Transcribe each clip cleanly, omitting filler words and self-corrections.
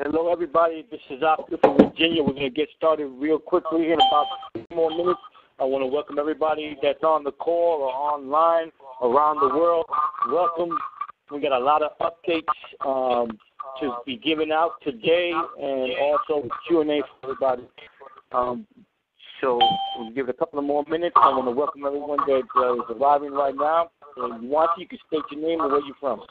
Hello, everybody. This is Oscar from Virginia. We're going to get started real quickly in about 2 more minutes. I want to welcome everybody that's on the call or online around the world. Welcome. We got a lot of updates to be given out today, and also Q&A for everybody. So we'll give it a couple of more minutes. I want to welcome everyone that is arriving right now. If you want to, you can state your name and where you're from.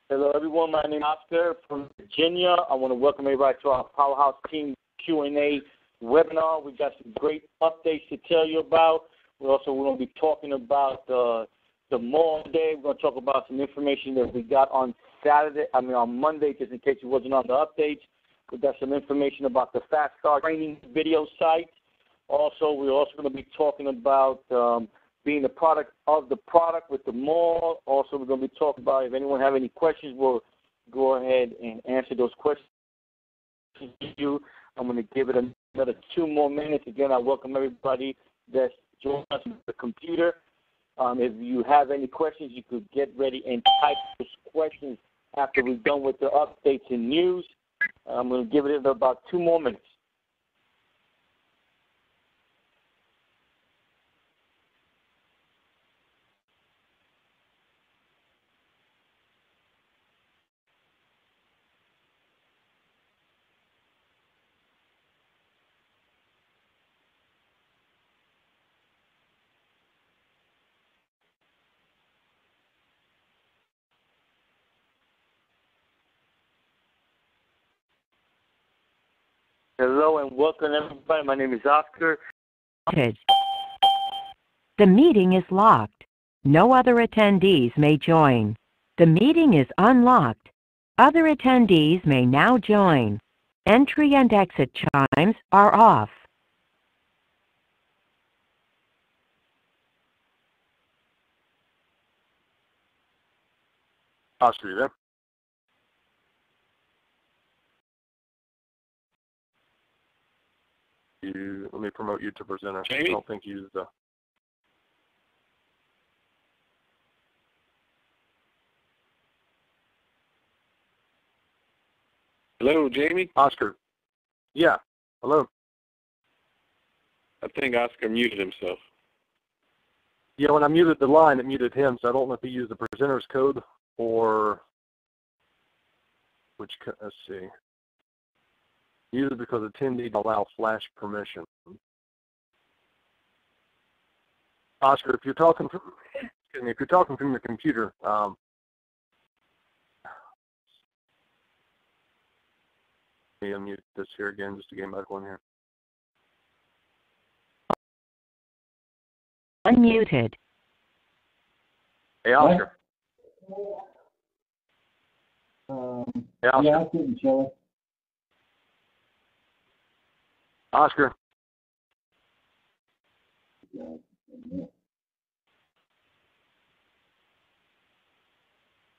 Hello, everyone. My name is Oscar from Virginia. I want to welcome everybody to our Powerhouse Team Q&A webinar. We got some great updates to tell you about. We're going to be talking about the mall today. We're going to talk about some information that we got on Monday, just in case it wasn't on the updates. We got some information about the Fast Start training video site. Also, we're also going to be talking about being the product of the product with the mall. Also, we're going to be talking about if anyone have any questions, we'll go ahead and answer those questions to you. I'm going to give it another 2 more minutes. Again, I welcome everybody that's joining us on the computer. If you have any questions, you could get ready and type those questions after we're done with the updates and news. I'm going to give it about 2 more minutes. Hello and welcome, everybody. My name is Oscar. The meeting is locked. No other attendees may join. The meeting is unlocked. Other attendees may now join. Entry and exit chimes are off. Oscar, you there? Let me promote you to presenter. Jamie? I don't think you used the... Hello, Jamie? Oscar. Yeah. Hello. I think Oscar muted himself. Yeah, when I muted the line, it muted him, so I don't know if he used the presenter's code or which, let's see. Use it because attendee allow flash permission. Oscar, if you're talking from, your computer, let me unmute this here again just to get back on here. Unmuted. Hey, Oscar. Hey, Oscar. Yeah, I couldn't show it. Oscar. Sorry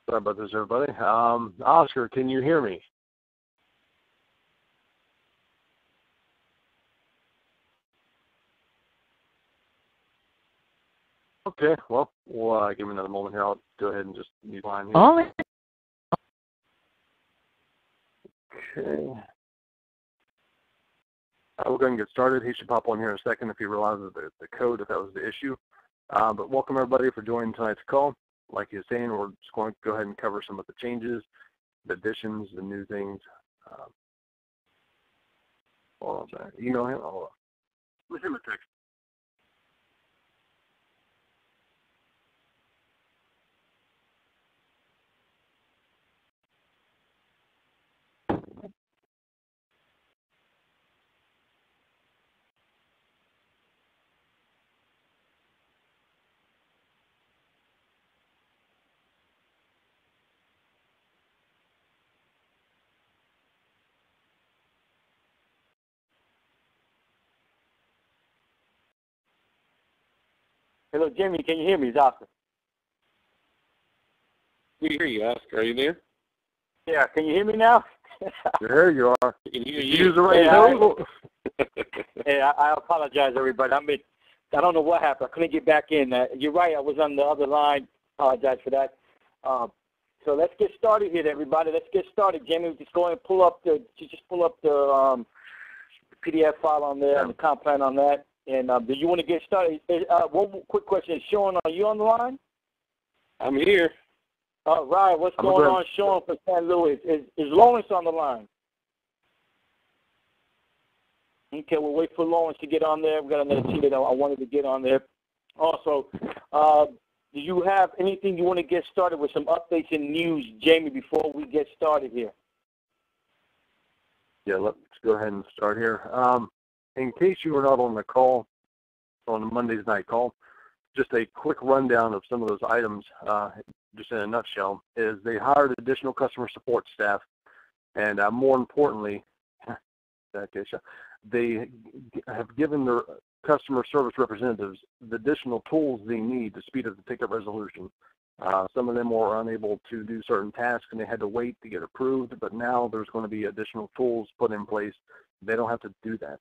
about this, everybody. Oscar, can you hear me? Okay, well, we'll give me another moment here. I'll go ahead and just mute line here. All Okay. We're going to get started. He should pop on here in a second if he realizes the code, if that was the issue. But welcome, everybody, for joining tonight's call. Like he was saying, we're just going to go ahead and cover some of the changes, the additions, the new things. Hold on a second. Email him. Hold on. Let him a text. Hello, Jimmy. Can you hear me? It's Oscar. We hear you, Oscar. Are you there? Yeah. Can you hear me now? There you are. We can hear Use you. the radio. Hey, I apologize, everybody. I don't know what happened. I couldn't get back in. You're right. I was on the other line. Apologize for that. So let's get started here, everybody. Let's get started. Jamie, just go ahead and pull up the PDF file on there and the comp plan on that. And do you want to get started? One quick question. Sean, are you on the line? I'm here. All right. What's going on, Sean, from St. Louis? Is Lawrence on the line? Okay, we'll wait for Lawrence to get on there. We've got another team that I wanted to get on there. Also, do you have anything you want to get started with, some updates and news, Jamie, before we get started here? Yeah, let's go ahead and start here. In case you were not on the call, on the Monday's night call, just a quick rundown of some of those items, just in a nutshell, is they hired additional customer support staff, and more importantly, they have given their customer service representatives the additional tools they need to speed up the ticket resolution. Some of them were unable to do certain tasks and they had to wait to get approved, but now there's going to be additional tools put in place. They don't have to do that.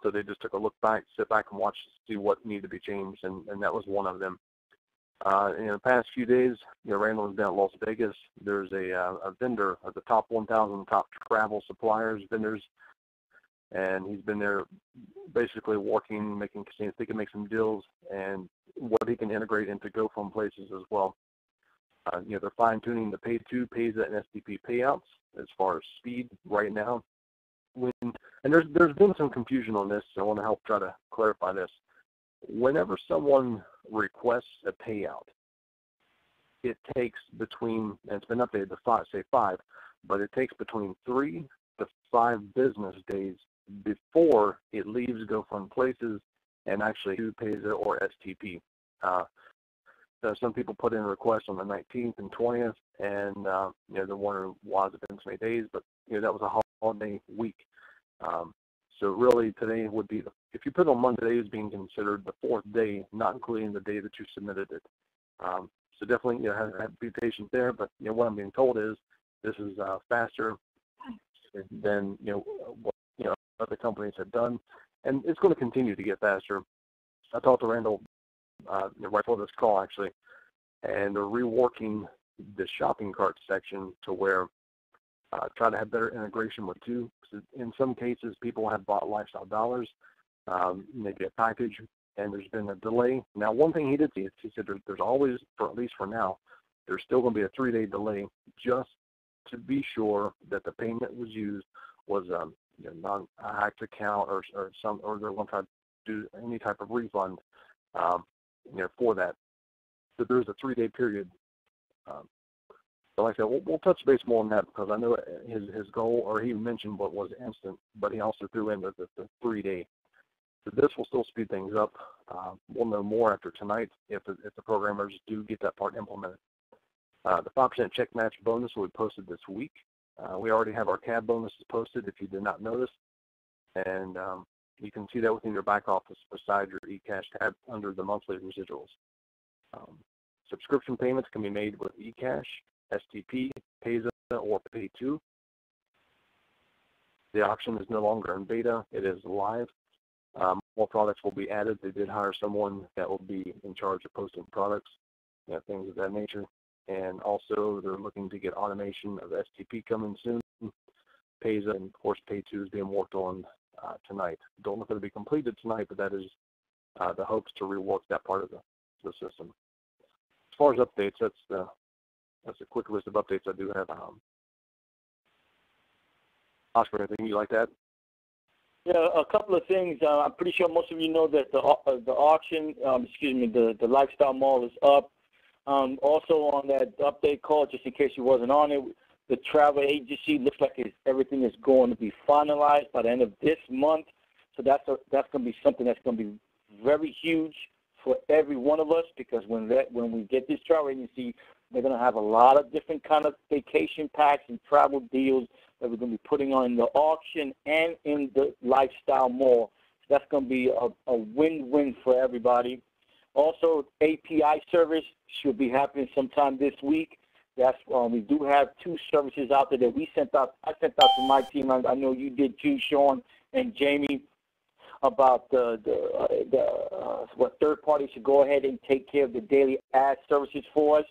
So they just took a look back, sit back and watch to see what needed to be changed, and that was one of them. In the past few days, Randall was down at Las Vegas. There's a vendor of the top 1,000 top travel suppliers, vendors, and he's been there basically working, making, seeing if he can make some deals and what he can integrate into GoFun Places as well. They're fine-tuning the Pay2, Payza, and STP payouts as far as speed right now. And there's been some confusion on this, so I want to help try to clarify this. Whenever someone requests a payout, it takes between, and it's been updated to 5, but it takes between 3 to 5 business days before it leaves GoFun Places and actually to Payza or STP. Some people put in requests on the 19th and 20th, and they're wondering why it's been so many days, but that was a holiday week. So really today would be, if you put on Monday, today is being considered the 4th day, not including the day that you submitted it. So definitely have to be patient there, but what I'm being told is this is faster than what other companies have done, and it's going to continue to get faster. I talked to Randall right before this call actually, and they're reworking the shopping cart section to where try to have better integration with two. In some cases, people have bought Lifestyle Dollars, maybe a package, and there's been a delay. Now, one thing he did see is he said there's always, for at least for now, there's still going to be a 3-day delay just to be sure that the payment was used was not a hacked account or they're going to try to do any type of refund for that. So there's a 3-day period. So like I said, we'll touch base more on that because I know his goal, or he mentioned what was instant, but he also threw in the 3-day. So this will still speed things up. We'll know more after tonight if the programmers do get that part implemented. The 5% check match bonus will be posted this week. We already have our CAD bonuses posted if you did not notice. And you can see that within your back office beside your eCash tab under the monthly residuals. Subscription payments can be made with eCash, STP, Payza, or Pay2. The auction is no longer in beta. It is live. More products will be added. They did hire someone that will be in charge of posting products, things of that nature. And also, they're looking to get automation of STP coming soon. Payza and, of course, Pay2 is being worked on tonight. Don't know if it'll be completed tonight, but that is the hopes to rework that part of the system. As far as updates, that's a quick list of updates I do have. Oscar, anything you like to add? Yeah, a couple of things. I'm pretty sure most of you know that the auction, the Lifestyle Mall is up. Also on that update call, just in case you wasn't on it, the travel agency looks like everything is going to be finalized by the end of this month. So that's going to be something that's going to be very huge for every one of us, because when we get this travel agency, they're going to have a lot of different kind of vacation packs and travel deals that we're going to be putting on in the auction and in the Lifestyle Mall. So that's going to be a win-win for everybody. Also, API service should be happening sometime this week. That's we do have 2 services out there that we sent out. I sent out to my team. I know you did too, Sean and Jamie, about what third parties should go ahead and take care of the daily ad services for us.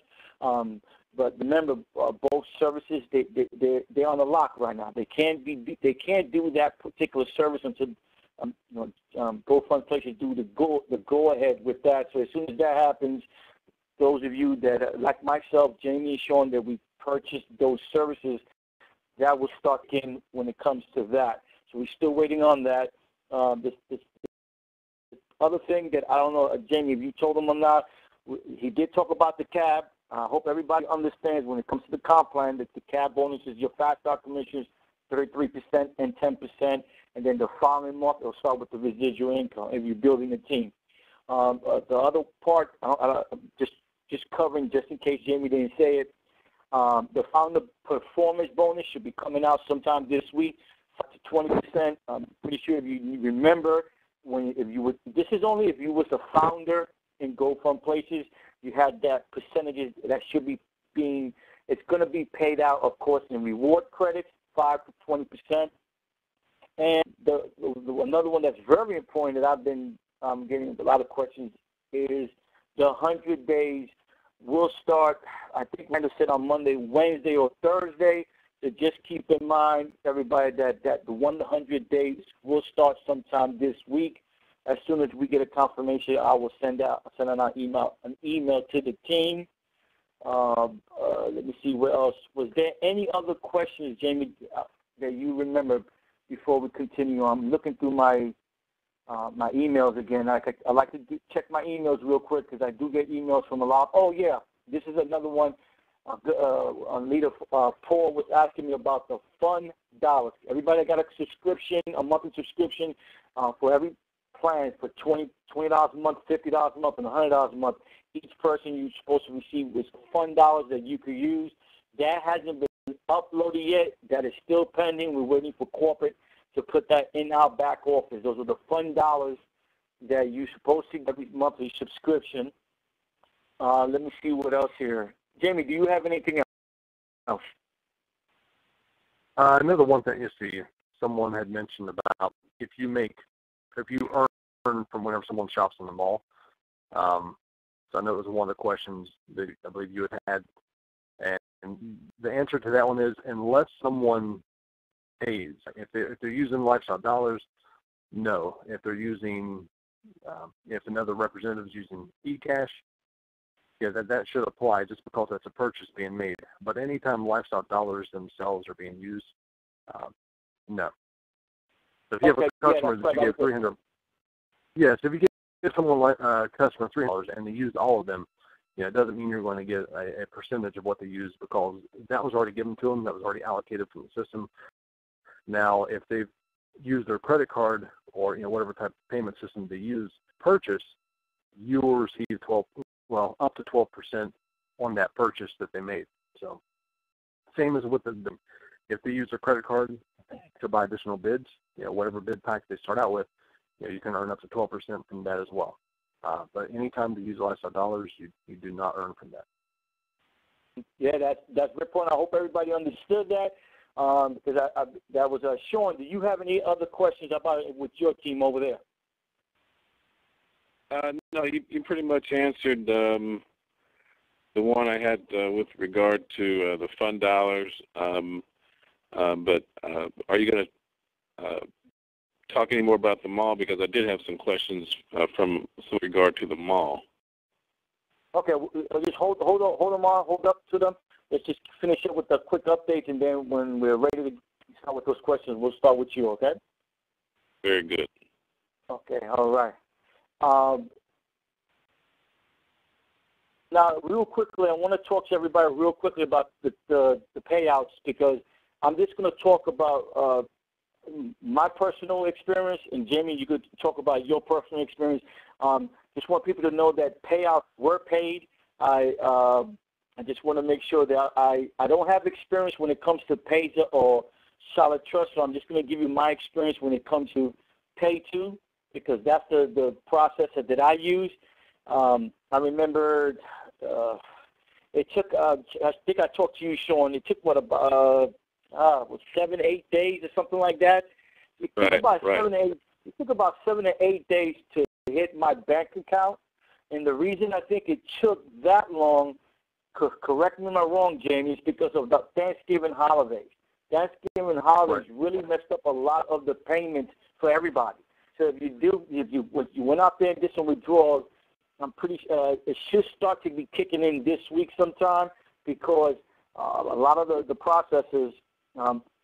But remember, both services they're on the lock right now. They can't do that particular service until GoFun Places do the go ahead with that. So as soon as that happens, those of you that like myself, Jamie and Sean, that we purchased those services, that will start in when it comes to that. So we're still waiting on that. This other thing that I don't know, Jamie, if you told him or not, he did talk about the cab. I hope everybody understands when it comes to the comp plan that the cab bonus is your fast start commissions, 33% and 10%, and then the following month it'll start with the residual income if you're building a team. The other part, just covering, just in case Jamie didn't say it, the founder performance bonus should be coming out sometime this week, up to 20%. I'm pretty sure if you remember, this is only if you was a founder in GoFun Places, you had that percentages that should be it's going to be paid out, of course, in reward credits, 5 to 20%. And another one that's very important that I've been getting a lot of questions is the 100 days will start, I think Randall said on Monday, Wednesday, or Thursday. So just keep in mind, everybody, that the 100 days will start sometime this week. As soon as we get a confirmation, I will send out an email to the team. Let me see what else. Was there any other questions, Jamie, that you remember before we continue? I'm looking through my emails again. I like to check my emails real quick because I do get emails from a lot. Oh yeah, this is another one. Leader Paul was asking me about the fun dollars. Everybody got a subscription, a monthly subscription for every plan for $20 a month, $50 a month, and $100 a month. Each person you're supposed to receive is fun dollars that you could use. That hasn't been uploaded yet. That is still pending. We're waiting for corporate to put that in our back office. Those are the fun dollars that you're supposed to get every monthly subscription. Let me see what else here. Jamie, do you have anything else? Another one thing you see, someone had mentioned about if you earn from whenever someone shops in the mall. So I know it was one of the questions that I believe you had, and the answer to that one is unless someone pays. If they're using lifestyle dollars, no. If they're using, if another representative is using eCash, yeah, that should apply just because that's a purchase being made. But anytime lifestyle dollars themselves are being used, no. So if you have a customer that you give $300, yes, if you give someone a customer $300 and they use all of them, it doesn't mean you're going to get a percentage of what they use because that was already given to them, that was already allocated from the system. Now, if they've used their credit card or whatever type of payment system they use to purchase, you will receive up to 12% on that purchase that they made. So, same as with them. If they use their credit card to buy additional bids, whatever bid pack they start out with, you can earn up to 12% from that as well. But anytime you use lifestyle dollars, you do not earn from that. Yeah, that's a good point. I hope everybody understood that. Because that was Sean. Do you have any other questions about it with your team over there? No, you pretty much answered the one I had with regard to the fund dollars. But are you going to talk any more about the mall? Because I did have some questions from regard to the mall. Okay, just hold up to them. Let's just finish up with a quick update, and then when we're ready to start with those questions, we'll start with you, okay? Very good. Okay, all right. Now, real quickly, I want to talk to everybody real quickly about the payouts, because I'm just going to talk about my personal experience, and Jamie, you could talk about your personal experience. Just want people to know that payouts were paid. I just want to make sure that I don't have experience when it comes to Payza or Solid Trust, so I'm just going to give you my experience when it comes to Pay2, because that's the process that I use. I remember it took, I think I talked to you, Sean, it took, what, about 7 to 8 days or something like that? It took about 7 to 8 days to hit my bank account. And the reason I think it took that long, correct me if I'm wrong, Jamie, is because of the Thanksgiving holidays. Thanksgiving holidays really messed up a lot of the payments for everybody. So if you went out there and did some withdrawals, I'm pretty sure it should start to be kicking in this week sometime, because a lot of the processors,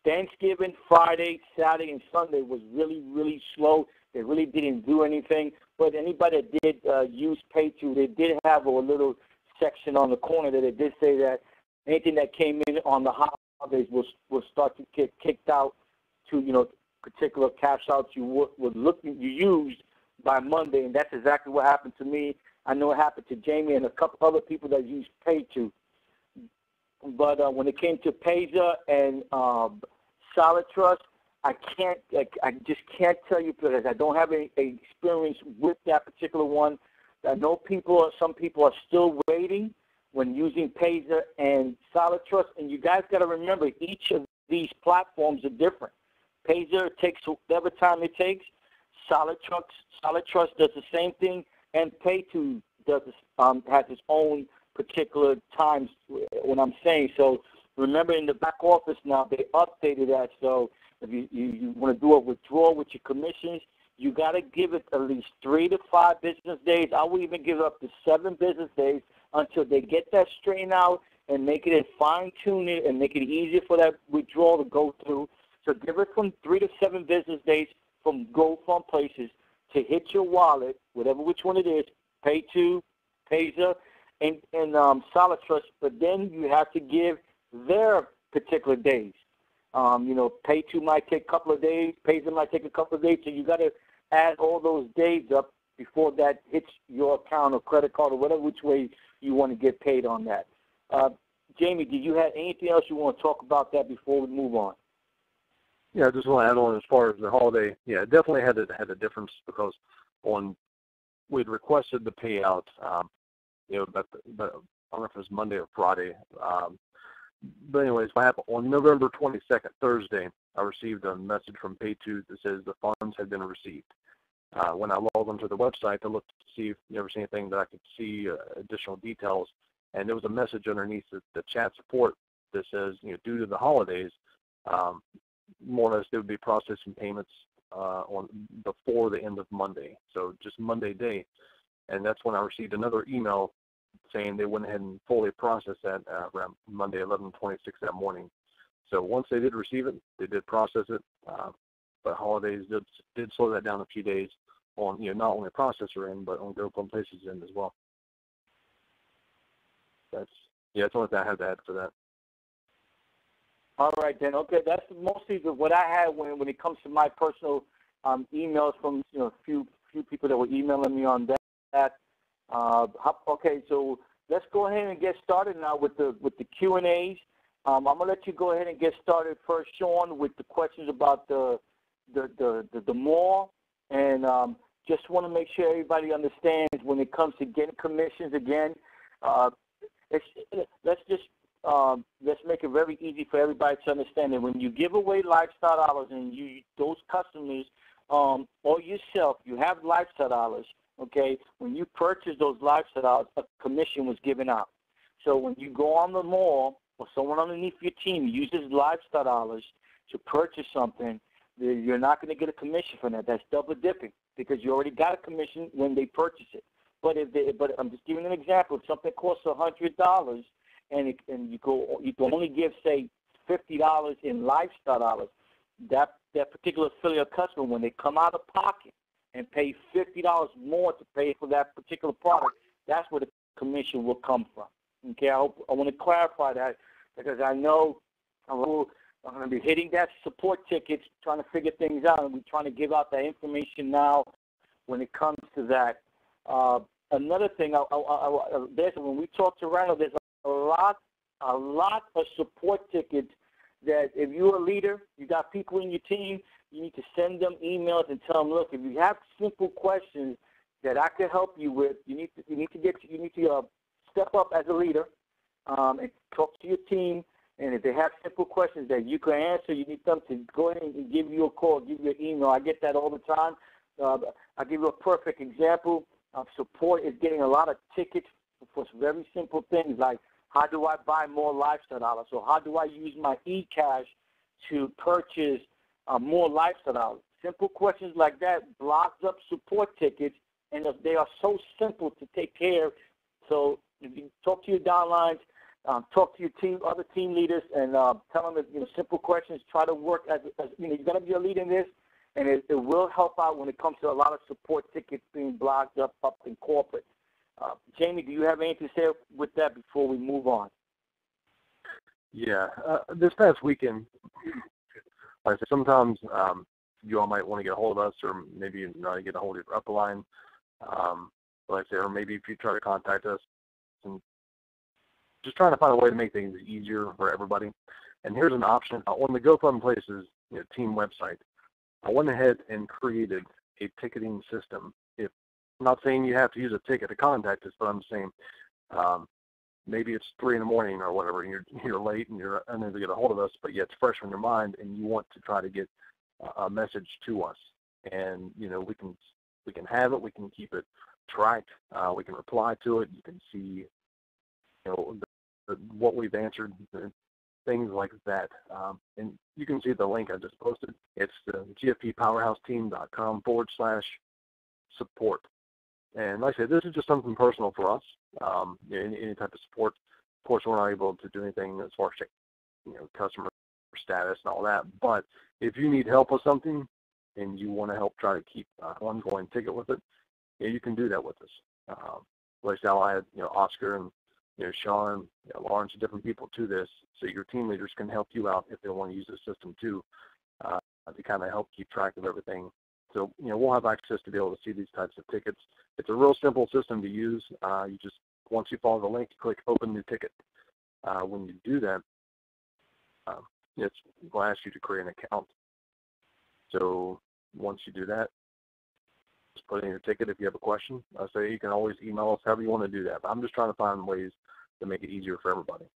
Thanksgiving, Friday, Saturday, and Sunday was really, really slow. They really didn't do anything. But anybody that did use Pay2, they did have a little section on the corner that it did say that anything that came in on the holidays will start to get kicked out to, particular cash outs you used by Monday, and that's exactly what happened to me. I know it happened to Jamie and a couple other people that used Pay2. But when it came to Payza and Solid Trust, I just can't tell you, because I don't have any experience with that particular one. I know some people are still waiting when using Payza and Solid Trust, and you guys got to remember, each of these platforms are different. Payza takes whatever time it takes. Solid Trust does the same thing, and Pay2 does has its own particular times. What I'm saying, so remember, in the back office now they updated that. So if you want to do a withdrawal with your commissions, you got to give it at least 3 to 5 business days. I will even give it up to 7 business days until they get that straightened out and make it and fine tune it and make it easier for that withdrawal to go through. So give it from 3 to 7 business days from GoFun Places to hit your wallet, which one it is, Pay2, Payza, and Solid Trust. But then you have to give their particular days. Pay2 might take a couple of days, Payza might take a couple of days, so you got to add all those days up before that hits your account or credit card or whatever which way you want to get paid on that. Jamie, did you have anything else you want to talk about that before we move on? Yeah, I just want to add on as far as the holiday. Yeah, it definitely had a difference, because we'd requested the payout, but I don't know if it was Monday or Friday. But anyways, what happened on November 22nd, Thursday, I received a message from Pay2 that says the funds had been received. When I logged onto the website to look to see if there was anything that I could see additional details, and there was a message underneath the chat support that says, due to the holidays, more or less they would be processing payments before the end of Monday, so just Monday day. And that's when I received another email saying they went ahead and fully processed that around Monday 11:26 that morning. So once they did receive it, they did process it, but holidays did slow that down a few days on not only processor end but on GoFun Places end as well. That's the only thing I have to add for that. All right then. Okay, that's mostly what I had when it comes to my personal emails from a few people that were emailing me on that. Okay, so let's go ahead and get started now with the Q&As. I'm gonna let you go ahead and get started first, Sean, with the questions about the mall, and just want to make sure everybody understands when it comes to getting commissions. Again, let's make it very easy for everybody to understand that when you give away lifestyle dollars and those customers or yourself, you have lifestyle dollars. Okay, when you purchase those lifestyle dollars, a commission was given out. So when you go on the mall or someone underneath your team uses lifestyle dollars to purchase something, you're not going to get a commission for that. That's double dipping, because you already got a commission when they purchase it. But I'm just giving an example. If something costs $100 and you can only give, say, $50 in lifestyle dollars, that particular affiliate customer, when they come out of pocket and pay $50 more to pay for that particular product, that's where the commission will come from. Okay, I want to clarify that, because I know I'm going to be hitting that support tickets, trying to figure things out, and we're trying to give out that information now when it comes to that. Another thing, when we talk to Randall, there's a lot of support tickets that if you're a leader, you got people in your team, you need to send them emails and tell them, look, if you have simple questions, that I can help you with, you need to step up as a leader and talk to your team. And if they have simple questions that you can answer, you need them to go ahead and give you a call, give you an email. I get that all the time. I'll give you a perfect example. Support is getting a lot of tickets for very simple things like, how do I buy more lifestyle dollars? So how do I use my eCash to purchase more lifestyle dollars? Simple questions like that blocks up support tickets, and they are so simple to take care of. So if you talk to your downlines, talk to your team, other team leaders, and tell them that, simple questions. Try to work as you're going to be a leader in this, and it will help out when it comes to a lot of support tickets being blocked up in corporate. Jamie, do you have anything to say with that before we move on? Yeah, this past weekend, like I said, sometimes you all might want to get a hold of us, or maybe you want to get a hold of your upline, like I said, or maybe if you try to contact us, and just trying to find a way to make things easier for everybody. And here's an option on the GoFun Places team website. I went ahead and created a ticketing system. I'm not saying you have to use a ticket to contact us, but I'm saying maybe it's 3 in the morning or whatever, and you're late and you're unable to get a hold of us, but yet it's fresh on your mind, and you want to try to get a message to us. And we can have it, we can keep it tracked, we can reply to it. You can see what we've answered, things like that. And you can see the link I just posted. It's the gfppowerhouseteam.com/support. And like I said, this is just something personal for us. Any type of support. Of course, we're not able to do anything as far as check, customer status and all that. But if you need help with something and you want to help try to keep an ongoing ticket with it, you can do that with us. Like I said, I'll add, Oscar and Sean, Lawrence, different people to this, so your team leaders can help you out if they want to use the system too, to kind of help keep track of everything. So, we'll have access to be able to see these types of tickets. It's a real simple system to use. You just, once you follow the link, you click Open New Ticket. When you do that, it will ask you to create an account. So once you do that, just put in your ticket if you have a question. I say you can always email us, however you want to do that. But I'm just trying to find ways to make it easier for everybody.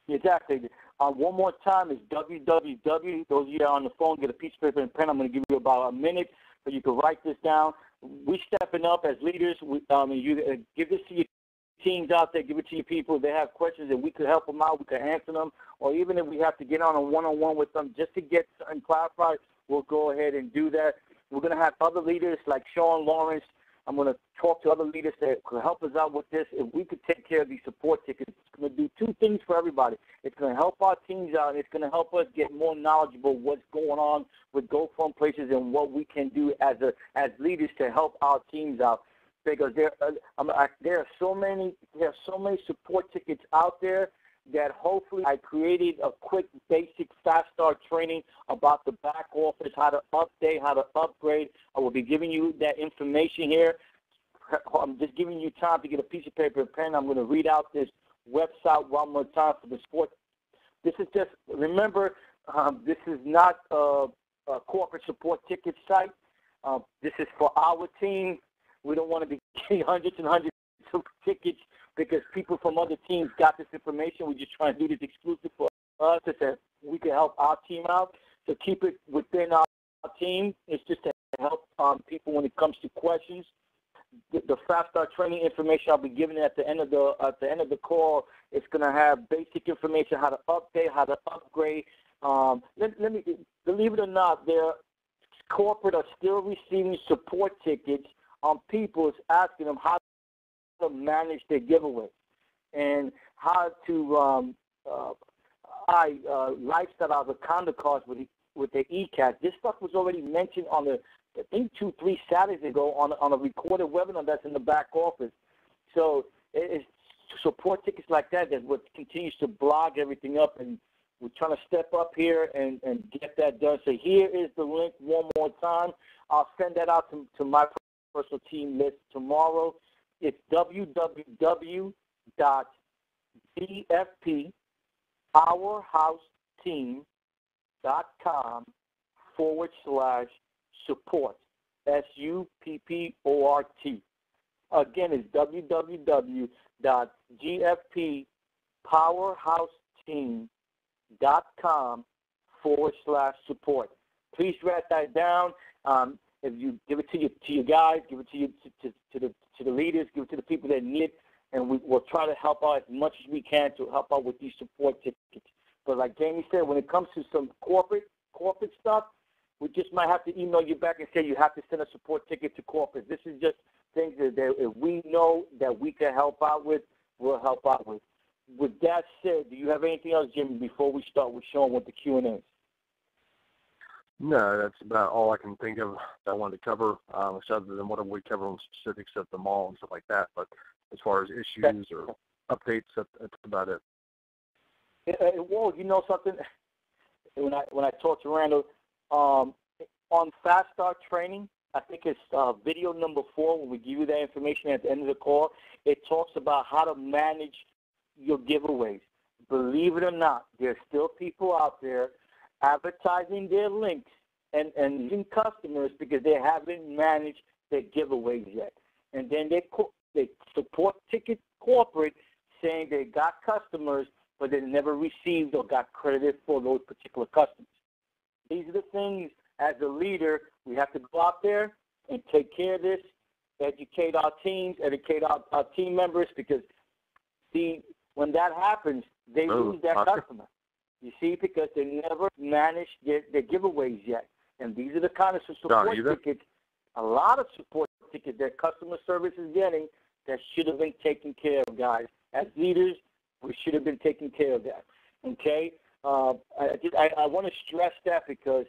Exactly. One more time, it's www. Those of you that are on the phone, get a piece of paper and pen. I'm going to give you about a minute so you can write this down. We're stepping up as leaders. You give this to your teams out there, give it to your people. If they have questions and we could help them out, we could answer them. Or even if we have to get on a one-on-one with them just to get something clarified, we'll go ahead and do that. We're going to have other leaders like Sean, Lawrence. I'm going to talk to other leaders that could help us out with this. If we could take care of these support tickets, it's going to do two things for everybody. It's going to help our teams out. It's going to help us get more knowledgeable what's going on with GoFun Places and what we can do as leaders to help our teams out. Because there are so many support tickets out there that hopefully I created a quick, basic, fast start training about the back office, how to update, how to upgrade. I will be giving you that information here. I'm just giving you time to get a piece of paper and pen. I'm going to read out this website one more time for the sport. This is just, remember, this is not a corporate support ticket site. This is for our team. We don't want to be getting hundreds and hundreds of tickets because people from other teams got this information. We're just trying to do this exclusive for us so that we can help our team out. So keep it within our team. It's just to help people when it comes to questions. The fast start training information I'll be giving at the end of the call. It's going to have basic information, how to update, how to upgrade. Let me, believe it or not, their corporate are still receiving support tickets on people's asking them how to manage their giveaway and how to lifestyle the condo cards with their eCash. This stuff was already mentioned on the, I think 2-3 Saturdays ago on a recorded webinar that's in the back office. So it's support tickets like that what continues to blog everything up, and we're trying to step up here and get that done. So here is the link one more time. I'll send that out to my personal team list tomorrow. It's www.GFPpowerhouseteam.com/support. SUPPORT. Again, it's www.gfppowerhouseteam.com/support. Please write that down. If you give it to your guys, give it to the leaders, give it to the people that need it, and we'll try to help out as much as we can to help out with these support tickets. But like Jamie said, when it comes to some corporate stuff, we just might have to email you back and say you have to send a support ticket to corporate. This is just things that if we know that we can help out with, we'll help out with. With that said, do you have anything else, Jimmy, before we start with showing what the Q&A is? No, that's about all I can think of that I wanted to cover, other than what we cover on specifics at the mall and stuff like that. But as far as issues or updates, that's about it. Well, you know something? When I talked to Randall, on Fast Start Training, I think it's video number 4, when we give you that information at the end of the call, it talks about how to manage your giveaways. Believe it or not, there's still people out there advertising their links and using customers because they haven't managed their giveaways yet. And then they support ticket corporate saying they got customers, but they never received or got credited for those particular customers. These are the things, as a leader, we have to go out there and take care of this, educate our teams, educate our team members, because, see, when that happens, they lose that customer. You see, because they never managed their giveaways yet. And these are the kind of support tickets, a lot of support tickets that customer service is getting that should have been taken care of, guys. As leaders, we should have been taking care of that. Okay? I want to stress that because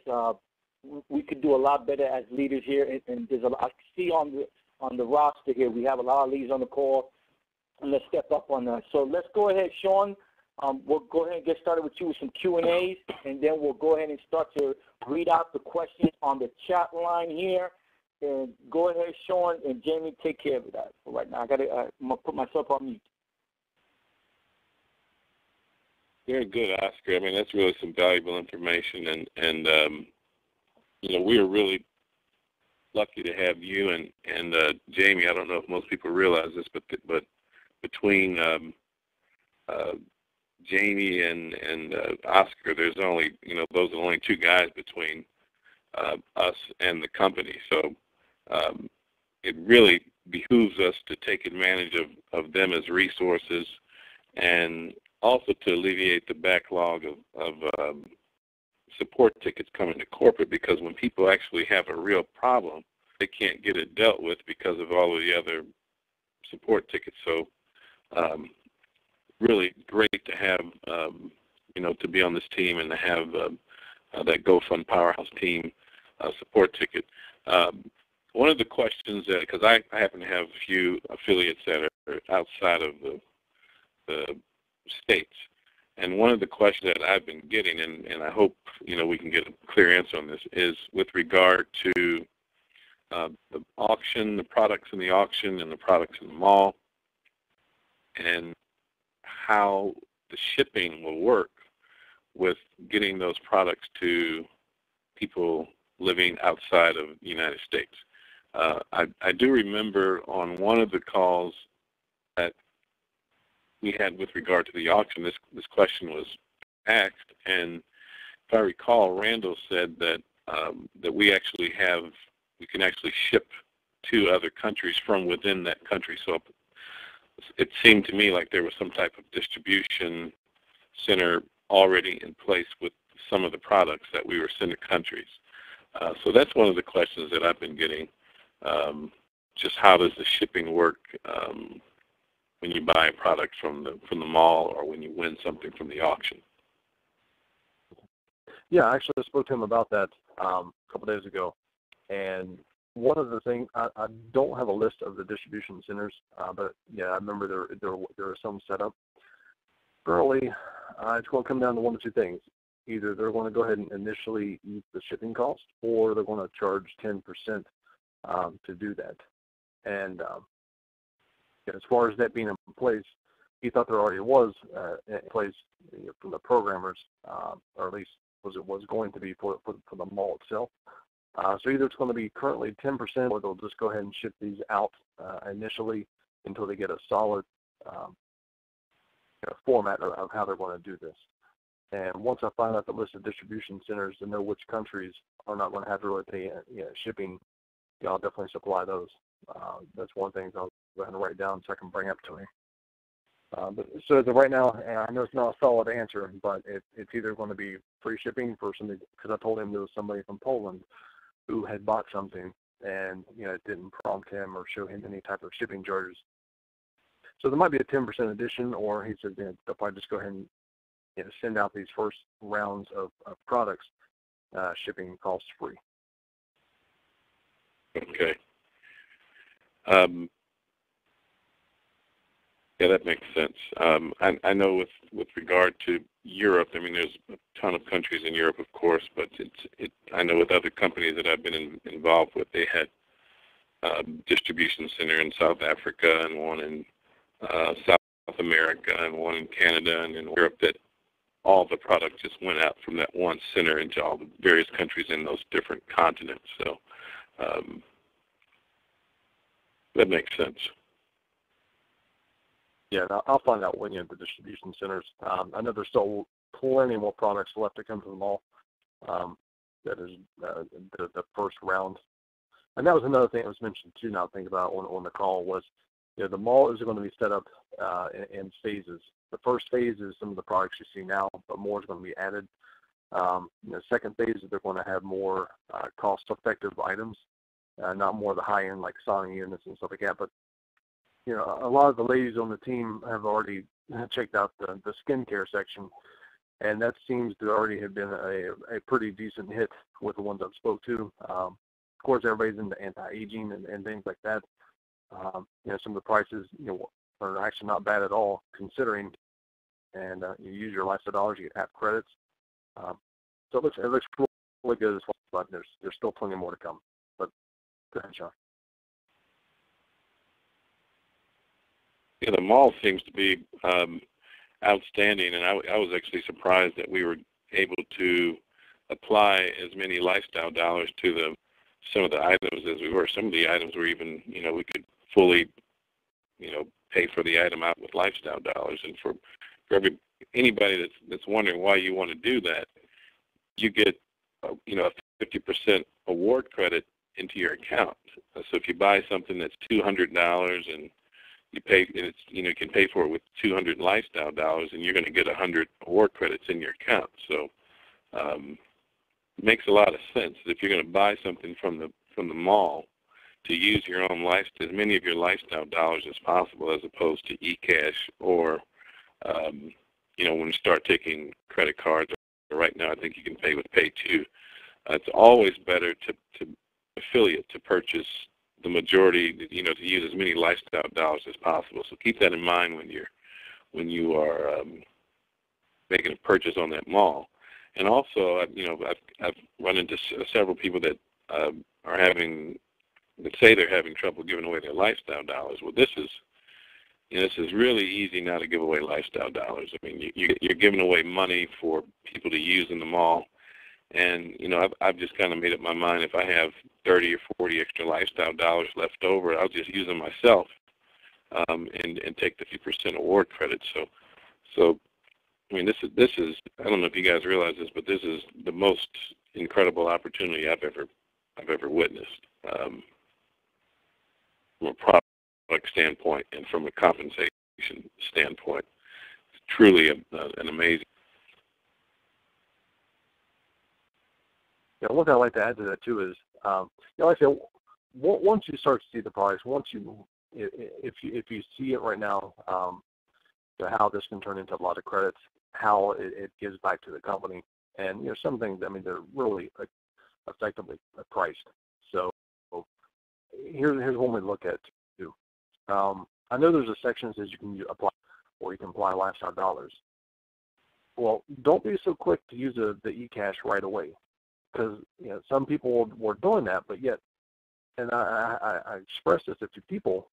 we could do a lot better as leaders here. And there's I see on the roster here, we have a lot of leaders on the call. And let's step up on that. So let's go ahead, Sean. We'll go ahead and get started with you with some Q&As, and then we'll go ahead and start to read out the questions on the chat line here. And go ahead, Sean, and Jamie, take care of that for right now. I'm going to put myself on mute. Very good, Oscar. I mean, that's really some valuable information, and you know, we are really lucky to have you and Jamie. I don't know if most people realize this, but between Jamie and Oscar, there's only, you know, those are the only 2 guys between us and the company. So it really behooves us to take advantage of them as resources, and also to alleviate the backlog of support tickets coming to corporate, because when people actually have a real problem, they can't get it dealt with because of all of the other support tickets. So really great to have, you know, to be on this team and to have that GoFun Powerhouse team support ticket. One of the questions that, because I happen to have a few affiliates that are outside of the states, and one of the questions that I've been getting, and I hope, you know, we can get a clear answer on this, is with regard to the auction, the products in the auction and the products in the mall, and how the shipping will work with getting those products to people living outside of the United States. I do remember on one of the calls that we had with regard to the auction, this question was asked, and if I recall, Randall said that that we can actually ship to other countries from within that country. So it seemed to me like there was some type of distribution center already in place with some of the products that we were sending to countries. So that's one of the questions that I've been getting. Just how does the shipping work when you buy a product from the mall, or when you win something from the auction? Yeah, actually I spoke to him about that a couple days ago, and one of the things, I don't have a list of the distribution centers, but yeah, I remember there are some set up. Currently, it's going to come down to one of 2 things. Either they're going to go ahead and initially eat the shipping cost, or they're going to charge 10% to do that. And as far as that being in place, he thought there already was in place from the programmers, or at least was going to be for the mall itself. So either it's going to be currently 10%, or they'll just go ahead and ship these out initially until they get a solid format of how they're going to do this. And once I find out the list of distribution centers to know which countries are not going to have to really pay shipping, I'll definitely supply those. That's one thing I'll go ahead and write down so I can bring up to me. But so as of right now, I know it's not a solid answer, but it's either going to be free shipping for somebody, because I told him there was somebody from Poland who had bought something and it didn't prompt him or show him any type of shipping charges. So there might be a 10% addition, or he said they'll probably just go ahead and send out these first rounds of products, shipping costs free. Okay. Yeah, that makes sense. I know with regard to Europe, I mean, there's a ton of countries in Europe, of course, but I know with other companies that I've been involved with, they had distribution center in South Africa and one in South America and one in Canada and in Europe, that all the product just went out from that one center into all the various countries in those different continents. So that makes sense. Yeah, I'll find out when the distribution centers. I know there's still plenty more products left to come to the mall. That is the first round. And that was another thing that was mentioned too, now think about on the call, was the mall is going to be set up in phases. The first phase is some of the products you see now, but more is going to be added. The second phase is they're going to have more cost-effective items, not more of the high-end like sauna units and stuff like that. But a lot of the ladies on the team have already checked out the skincare section, and that seems to already have been a pretty decent hit with the ones I've spoke to. Of course, everybody's into anti-aging and things like that. Some of the prices are actually not bad at all, considering, and you use your lifestyle dollars, you get half credits. So it looks really good as well, but there's still plenty more to come. But go ahead, Sean. Yeah, the mall seems to be outstanding, and I was actually surprised that we were able to apply as many lifestyle dollars to some of the items as we were. Some of the items were even, we could fully, pay for the item out with lifestyle dollars. And for anybody that's wondering why you want to do that, you get, a 50% award credit into your account. So if you buy something that's $200 and you pay, you can pay for it with 200 lifestyle dollars, and you're going to get 100 award credits in your account. So it makes a lot of sense that if you're going to buy something from the mall, to use your own as many of your lifestyle dollars as possible, as opposed to eCash or when you start taking credit cards. Right now, I think you can pay with Pay2. It's always better to affiliate to purchase the majority, to use as many lifestyle dollars as possible. So keep that in mind when you are making a purchase on that mall. And also, I've run into several people that that say they're having trouble giving away their lifestyle dollars. Well, this is really easy now to give away lifestyle dollars. I mean, you're giving away money for people to use in the mall. And, I've just kind of made up my mind, if I have 30 or 40 extra lifestyle dollars left over, I'll just use them myself and take the 50% award credit. So I mean, this is I don't know if you guys realize this, but this is the most incredible opportunity I've ever witnessed from a product standpoint and from a compensation standpoint. It's truly an amazing. Yeah, one thing I'd like to add to that too is, like I said, once you start to see the products, if you see it right now, how this can turn into a lot of credits, how it gives back to the company, and some things, I mean, they're really effectively priced. So here's one we look at too. I know there's a section that says you can apply, or you can apply lifestyle dollars. Well, don't be so quick to use the eCash right away, because some people were doing that, but yet, and I expressed this to people,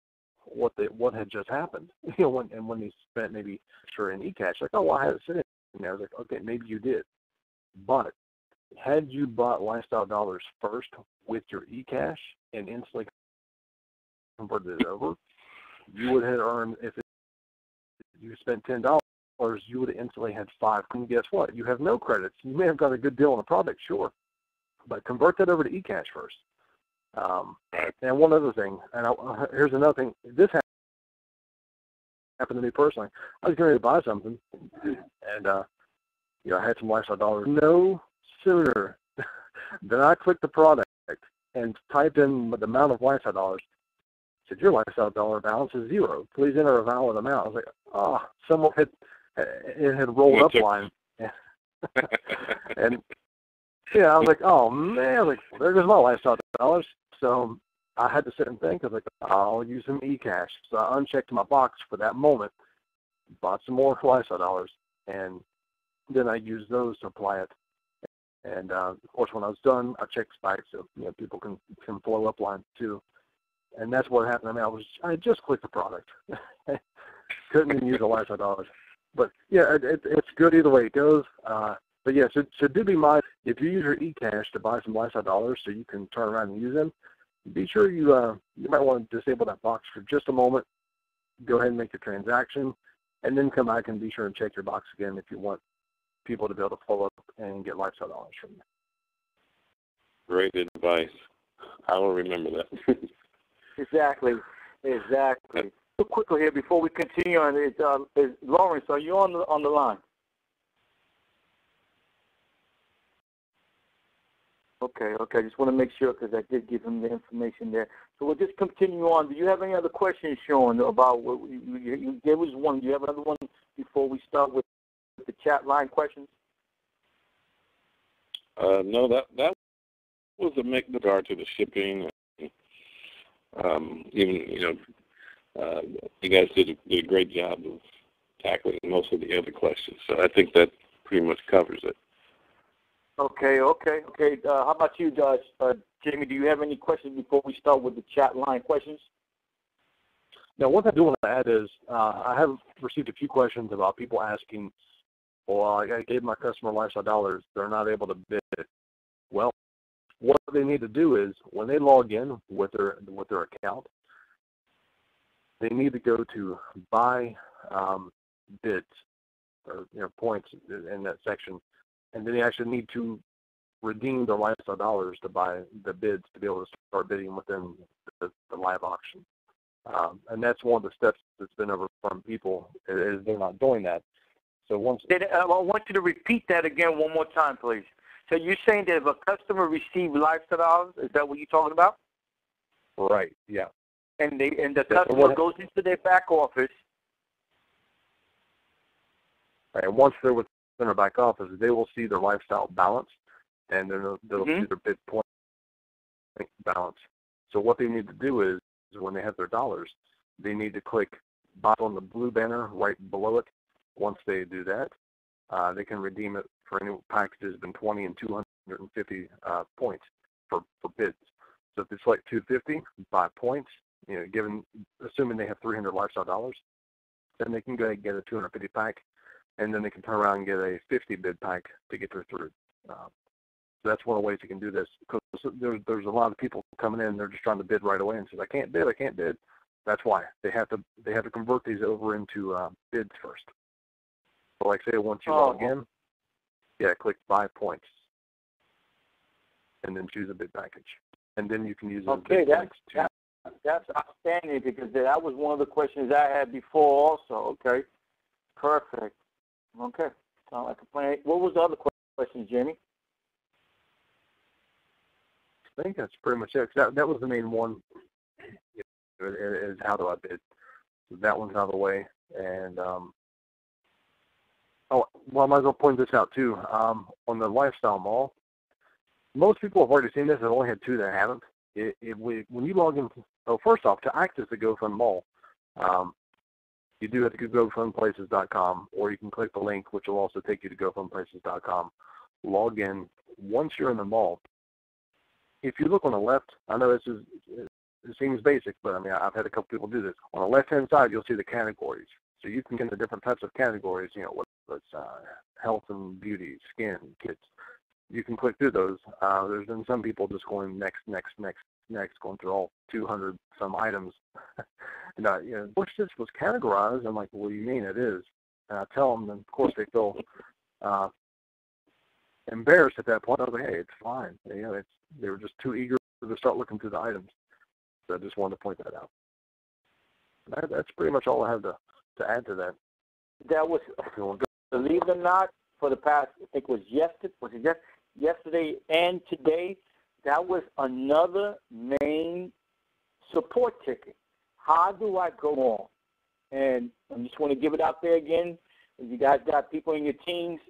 what had just happened, when they spent maybe extra in eCash, like, oh, well, I had it sitting there. I was like, okay, maybe you did, but had you bought lifestyle dollars first with your eCash and instantly converted it over, you would have earned, if you spent $10, you would have instantly had 5. And guess what? You have no credits. You may have got a good deal on a product, sure, but convert that over to eCash first. And one other thing, and here's another thing. This happened to me personally. I was going to buy something, and I had some lifestyle dollars. No sooner than I clicked the product and typed in the amount of lifestyle dollars, it said, your lifestyle dollar balance is 0. Please enter a valid amount. I was like, someone had rolled up line. And yeah, I was like, oh man, like, there goes my lifestyle dollars. So I had to sit and think. I was like, I'll use some eCash. So I unchecked my box for that moment, bought some more lifestyle dollars, and then I used those to apply it. And of course, when I was done, I checked spikes so people can flow up line too. And that's what happened. I mean, I just clicked the product. Couldn't even use the lifestyle dollars. But yeah, it's good either way it goes. But yeah, so do be mindful, if you use your eCash to buy some lifestyle dollars so you can turn around and use them, be sure you might want to disable that box for just a moment, go ahead and make your transaction, and then come back and be sure and check your box again if you want people to be able to follow up and get lifestyle dollars from you. Great advice. I will remember that. Exactly. Real quickly here, before we continue on, is Lawrence, are you on the line? Okay. Just want to make sure because I did give him the information there. So we'll just continue on. Do you have any other questions, Sean, about what there was one? Do you have another one before we start with the chat line questions? No, that was a make regard to the shipping. Even you guys did a great job of tackling most of the other questions. So I think that pretty much covers it. Okay. How about you, Jamie? Do you have any questions before we start with the chat line questions? Now, one thing I do want to add is I have received a few questions about people asking, well, I gave my customer lifestyle dollars. They're not able to bid it. Well, what they need to do is when they log in with their account, they need to go to buy bids or points in that section, and then they actually need to redeem their lifestyle dollars to buy the bids to be able to start bidding within the live auction. And that's one of the steps that's been over from people is they're not doing that. So once I want you to repeat that again one more time, please. So you're saying that if a customer receives lifestyle dollars, is that what you're talking about? Right. Yeah. And the customer goes into their back office. Right, and once they're within their back office, they will see their lifestyle balance, and then they'll see their bid point balance. So what they need to do is when they have their dollars, they need to click buy on the blue banner right below it. Once they do that, they can redeem it for any packages between 20 and 250 points for bids. So if they select 250, buy points, assuming they have 300 lifestyle dollars, then they can go ahead and get a 250 pack, and then they can turn around and get a 50 bid pack to get through. So that's one of the ways you can do this. Because there's a lot of people coming in, they're just trying to bid right away and says, I can't bid. That's why they have to convert these over into bids first. So like say once you log in, click buy points, and then choose a bid package, and then you can use those bid points too. That's outstanding because that was one of the questions I had before also. Okay, perfect. Okay, sound like a plan. What was the other question, Jamie? I think that's pretty much it. That was the main one. Is how do I bid? So that one's out of the way, and I might as well point this out too. On the Lifestyle Mall, most people have already seen this. I've only had two that haven't. When you log in, first off, to access the GoFun Mall, you do have to go to GoFunPlaces.com, or you can click the link, which will also take you to GoFunPlaces.com. Log in. Once you're in the mall, if you look on the left, I know it seems basic, but I mean, I've had a couple people do this. On the left-hand side, you'll see the categories. So you can get the different types of categories, whether it's health and beauty, skin, kids. you can click through those. There's been some people just going next, going through all 200 some items. And wish list was categorized. I'm like, well, what do you mean it is? And I tell them, and of course they feel embarrassed at that point. I was like, hey, it's fine. They were just too eager to start looking through the items. So I just wanted to point that out. That's pretty much all I have to add to that. That was, believe it or not, for the past, I think it was yesterday and today, that was another main support ticket. How do I go on? And I just want to give it out there again. If you guys got people in your teams,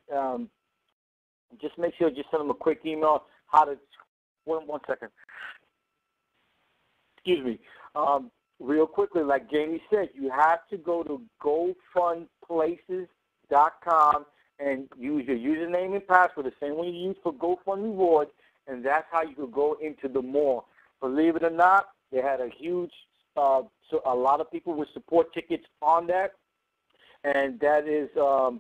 just make sure, just send them a quick email. One second. Excuse me. Real quickly, like Jamie said, you have to go to GoFunPlaces.com and use your username and password, the same one you use for GoFund Rewards, and that's how you can go into the mall. Believe it or not, they had a huge, so a lot of people with support tickets on that, and that is a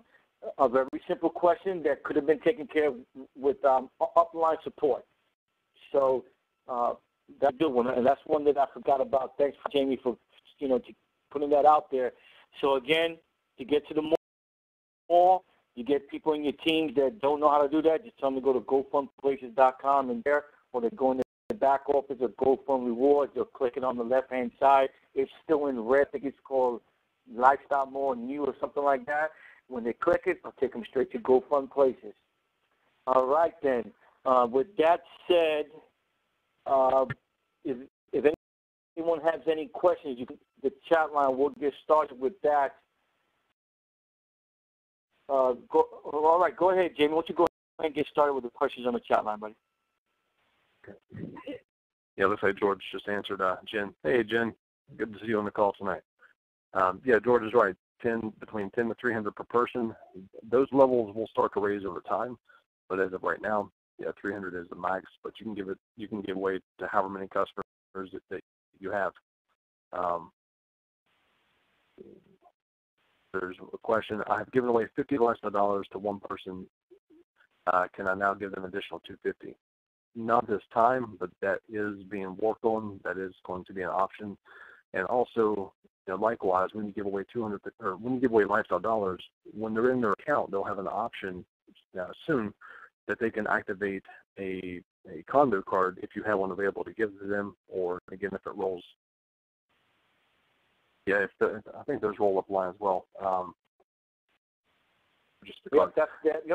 very simple question that could have been taken care of with upline support. So that's a good one, and that's one that I forgot about. Thanks, Jamie, for putting that out there. So again, to get to the mall, you get people in your teams that don't know how to do that, just tell them to go to GoFundPlaces.com and there, or they go in the back office of GoFund Rewards, or click it on the left-hand side. It's still in red. I think it's called Lifestyle Mall New or something like that. When they click it, I'll take them straight to GoFund Places. All right, then. With that said, if anyone has any questions, the chat line, we'll get started with that. All right, go ahead, Jamie. Why don't you go ahead and get started with the questions on the chat line, buddy? Okay. Yeah, looks like George just answered Jen. Hey, Jen, good to see you on the call tonight. Yeah, George is right. Between 10 to 300 per person. Those levels will start to raise over time, but as of right now, yeah, 300 is the max. But you can give away to however many customers that you have. There's a question. I have given away $50 lifestyle dollars to one person. Can I now give them an additional $250? Not this time, but that is being worked on. That is going to be an option. And also, likewise, when you give away when you give away lifestyle dollars, when they're in their account, they'll have an option soon that they can activate a condo card if you have one available to give to them, or again if it rolls. Yeah, I think those roll up line as well. Yep,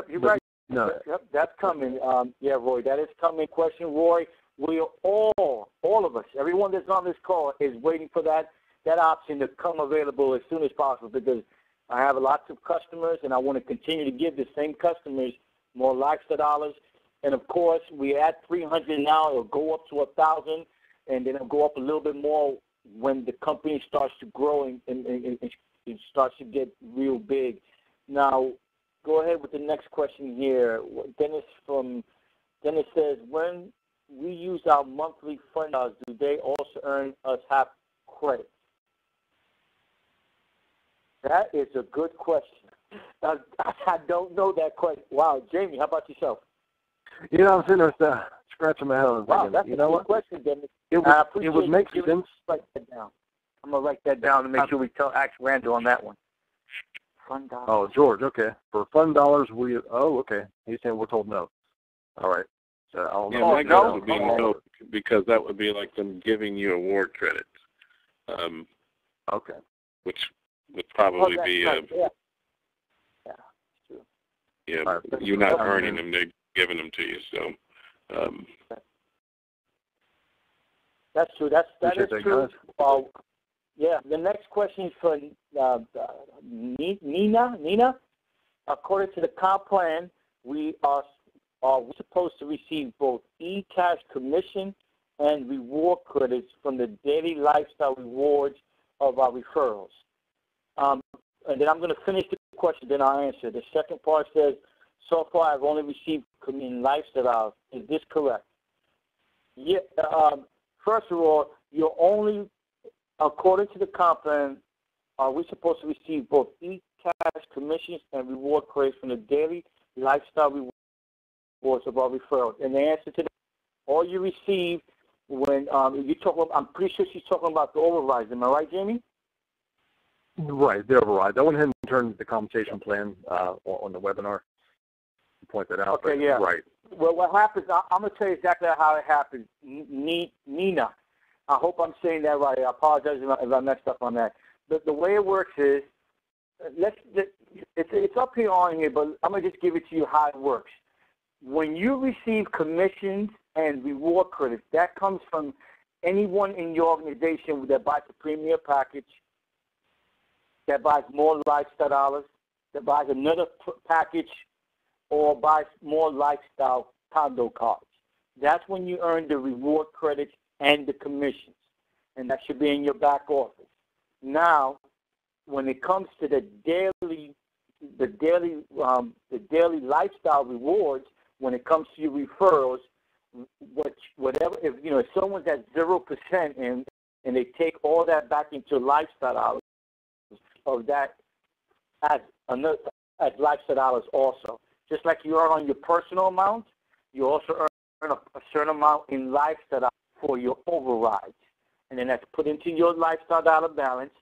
you're right. No. Yep, that's coming. Yeah, Roy, that is coming. Question, Roy. We are all of us, everyone that's on this call is waiting for that option to come available as soon as possible, because I have lots of customers and I want to continue to give the same customers more lifestyle dollars. And of course, we add 300 now. It'll go up to 1,000, and then it'll go up a little bit more when the company starts to grow and it starts to get real big. Now, go ahead with the next question here. Dennis says, when we use our monthly fund dollars, do they also earn us half credit? That is a good question. I don't know that question. Wow, Jamie, how about yourself? I'm sitting there scratching my head and thinking, wow, that's a good question, Dennis. It would make sense. Write that down. I'm going to write that down to make sure we ask Randall on that one. Fund dollars. Oh, George, okay. For fund dollars, okay. He's saying we're told no. All right. So my guess would be no, because that would be like them giving you award credits. Okay. Which would probably be true. Yeah, right. You're not earning them; they're giving them to you. So. That's true. That is true. Yeah. The next question is for Nina. According to the comp plan, we are supposed to receive both eCash commission and reward credits from the daily lifestyle rewards of our referrals. And then I'm going to finish the question, then I'll answer. The second part says, so far I've only received commission lifestyle. Is this correct? Yeah. First of all, you're only, according to the comp plan, are we supposed to receive both eCash commissions and reward credits from the daily lifestyle rewards or it's about referrals. And the answer to that, all you receive when you talk about, I'm pretty sure she's talking about the overrides. Am I right, Jamie? Right, the override. I went ahead and turned the compensation plan on the webinar to point that out. Okay, yeah. Right. Well, what happens, I'm going to tell you exactly how it happens. Nina, I hope I'm saying that right. I apologize if I messed up on that. The way it works is, it's up here on here, but I'm going to just give it to you how it works. When you receive commissions and reward credits, that comes from anyone in your organization that buys a premier package, that buys more lifestyle dollars, that buys another package, or buys more lifestyle condo cards. That's when you earn the reward credits and the commissions, and that should be in your back office. Now, when it comes to the daily lifestyle rewards, when it comes to your referrals, whatever, if someone's at 0% and they take all that back into lifestyle dollars, of that as lifestyle dollars also. Just like you earn on your personal amount, you also earn a certain amount in lifestyle dollars for your overrides. And then that's put into your lifestyle dollar balance,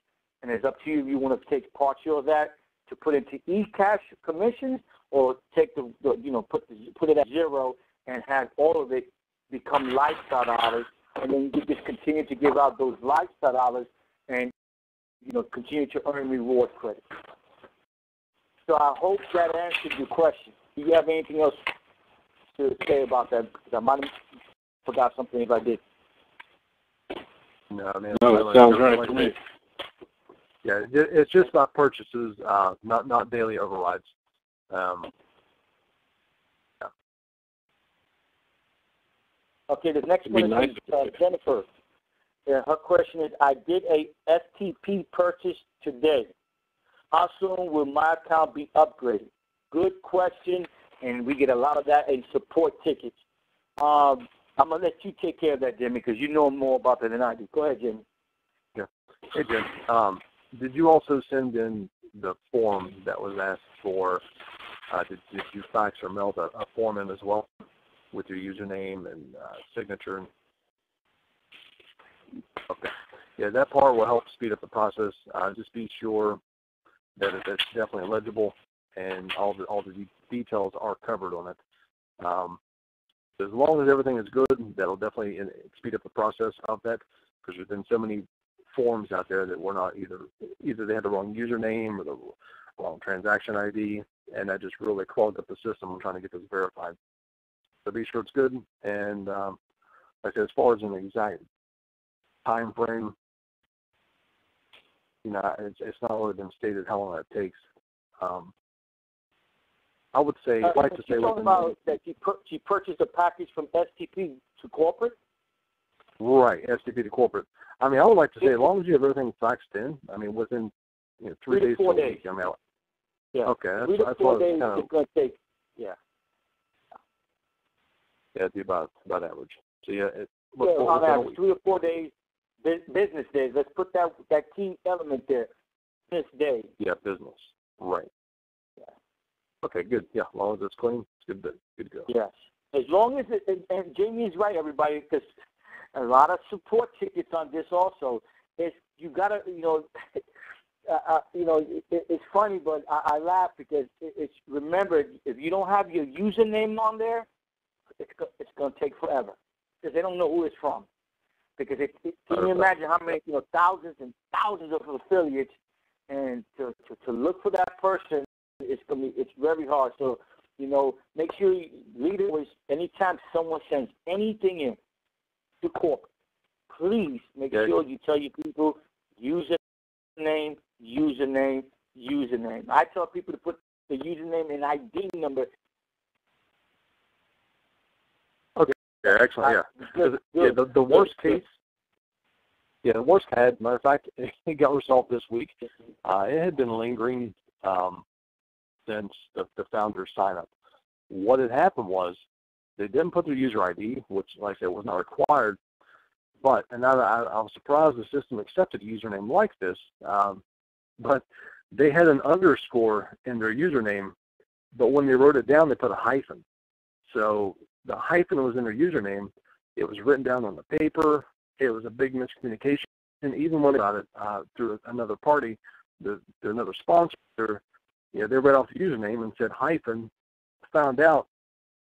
and it's up to you if you want to take partial of that to put into e-cash commissions, or take put it at 0 and have all of it become lifestyle dollars, and then you just continue to give out those lifestyle dollars and continue to earn reward credit. So I hope that answered your question. Do you have anything else to say about that? Because I might have forgot something if I did. No, man. No, it sounds right to me. Yeah, it's just about purchases, not daily overrides. Yeah. Okay, the next one is Jennifer. Her question is, I did a STP purchase today. How soon will my account be upgraded? Good question, and we get a lot of that in support tickets. I'm going to let you take care of that, Jimmy, because you know more about that than I do. Go ahead, Jimmy. Yeah. Hey, Jim. Did you also send in the form that was asked for? Did you fax or mail a form in as well with your username and signature? Okay. Yeah, that part will help speed up the process. Just be sure that it's definitely legible and all the details are covered on it. As long as everything is good, that'll definitely speed up the process of that, because there's been so many forms out there that were not either they had the wrong username or the wrong transaction ID, and that just really clogged up the system trying to get those verified. So be sure it's good. And like I said, as far as an exact time frame, it's not really been stated how long that takes. I would say, I'd like to say, talking about that she purchased a package from STP to corporate. Right, STP to corporate. I mean, I would like to say, as long as you have everything faxed in, I mean, within 3 days to 4 days. I mean, yeah. Okay, 3 to 4 days it's going to take. Yeah. Yeah, it'd be about average. So yeah, on average, 3 or 4 days, business days. Let's put that key element there. Business day. Yeah, business. Right. Yeah. Okay, good. Yeah, as long as it's clean, it's good to go. Yes. As long as and Jamie is right, everybody, because a lot of support tickets on this also. You gotta, it's funny, but I laugh because remember, if you don't have your username on there, it's going to take forever because they don't know who it's from. Because can you imagine how many, thousands and thousands of affiliates, and to look for that person, it's very hard. So, make sure leaders, anytime someone sends anything in to corporate, please make sure you tell your people username. I tell people to put the username and ID number. Okay. Yeah, excellent. Yeah. The worst case. Yeah, the worst case. Matter of fact, it got resolved this week. It had been lingering since the founder's sign up. What had happened was they didn't put their user ID, which, like I said, was not required. And I was surprised the system accepted a username like this. But they had an underscore in their username, but when they wrote it down, they put a hyphen. So the hyphen was in their username. It was written down on the paper. It was a big miscommunication. And even when they got it through another party, another sponsor, they read off the username and said hyphen. Found out,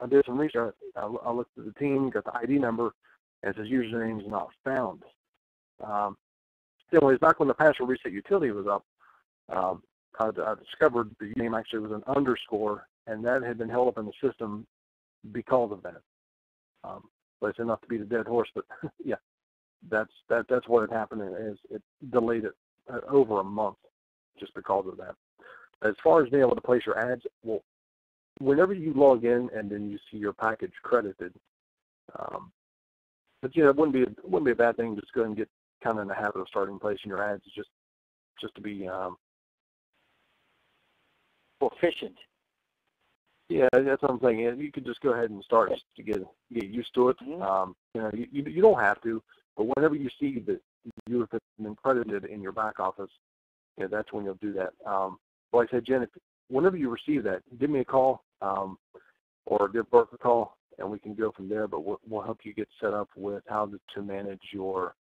I did some research. I looked at the team, got the ID number, and it says username is not found. Anyways, back when the password reset utility was up, I discovered the username actually was an underscore, and that had been held up in the system because of that. But it's enough to beat a dead horse. But yeah, that's what had happened. Is it delayed it over a month just because of that. As far as being able to place your ads, well, whenever you log in and then you see your package credited, but it wouldn't be a bad thing. Just go ahead and get kind of in the habit of starting placing your ads just to be proficient. Yeah, that's what I'm saying. You could just go ahead and start to get used to it. Mm-hmm. You don't have to, but whenever you see that you have been credited in your back office, that's when you'll do that. Like I said, Jen, whenever you receive that, give me a call or give Burke a call, and we can go from there. But we'll help you get set up with how to manage your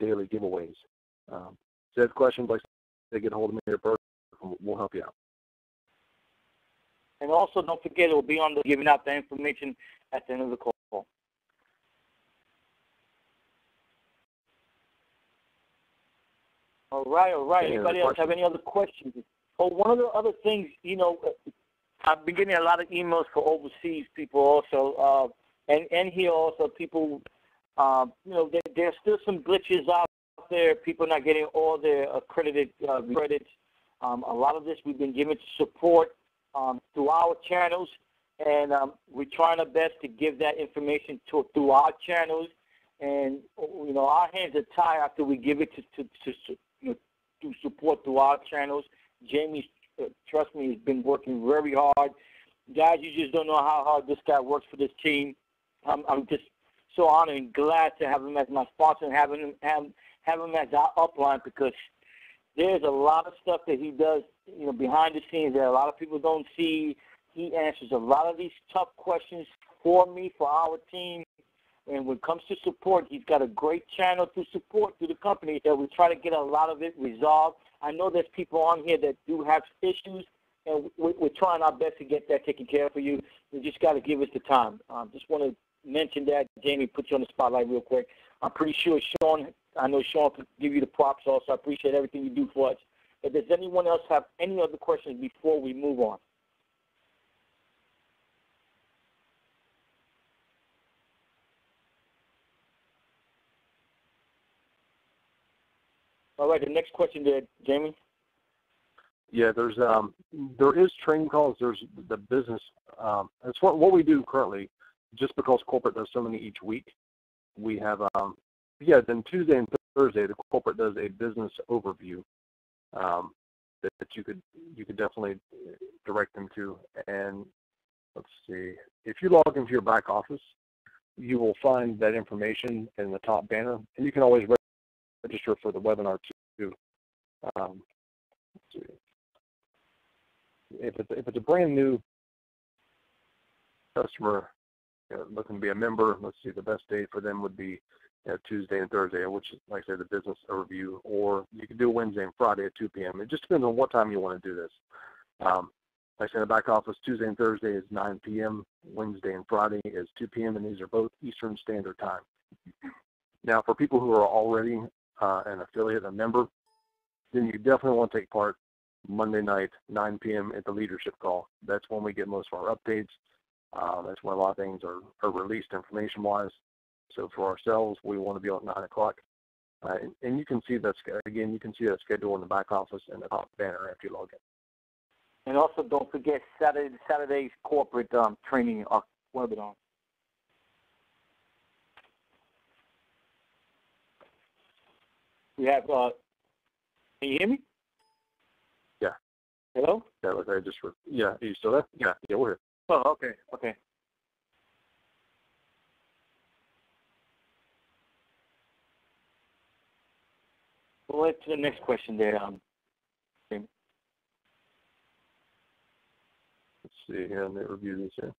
daily giveaways. So if you have questions, like they get a hold of me or Burke, we'll help you out. And also, don't forget, it will be on the giving out the information at the end of the call. All right. Anybody else have any other questions? Oh, one of the other things, I've been getting a lot of emails for overseas people also, and here also people, there's still some glitches out there. People not getting all their accredited credits. A lot of this we've been given support through our channels, and we're trying our best to give that information through our channels. And our hands are tied after we give it to support through our channels. Jamie, trust me, has been working very hard. Guys, you just don't know how hard this guy works for this team. I'm just so honored and glad to have him as my sponsor and have him as our upline, because there's a lot of stuff that he does, behind the scenes that a lot of people don't see. He answers a lot of these tough questions for me, for our team. And when it comes to support, he's got a great channel to support through the company that we try to get a lot of it resolved. I know there's people on here that do have issues, and we're trying our best to get that taken care of for you. You just got to give us the time. Just want to mention that. Jamie, put you on the spotlight real quick. I'm pretty sure I know Sean could give you the props also. I appreciate everything you do for us. But does anyone else have any other questions before we move on? All right, the next question there, Jamie. Yeah, there is training calls. There's the business. It's what we do currently. Just because corporate does so many each week, we have then Tuesday and Thursday the corporate does a business overview that you could definitely direct them to. And let's see, if you log into your back office, you will find that information in the top banner, and you can always register for the webinar too. Let's see. If it's a brand new customer looking to be a member, let's see, the best date for them would be Tuesday and Thursday, which is, like I said, the business overview, or you can do Wednesday and Friday at 2 p.m. It just depends on what time you want to do this. Like I said, the back office, Tuesday and Thursday is 9 p.m., Wednesday and Friday is 2 p.m., and these are both Eastern Standard Time. Now, for people who are already an affiliate, a member, then you definitely want to take part Monday night, 9 p.m. at the leadership call. That's when we get most of our updates. That's when a lot of things are released information-wise. So for ourselves, we want to be on at 9 o'clock. And you can see that, again, you can see that schedule in the back office and the top banner after you log in. And also don't forget Saturday's corporate training webinar. We have, can you hear me? Yeah. Hello? Yeah, look, are you still there? Yeah, we're here. Oh, okay. We'll head to the next question there. Let's see here, let me review this here.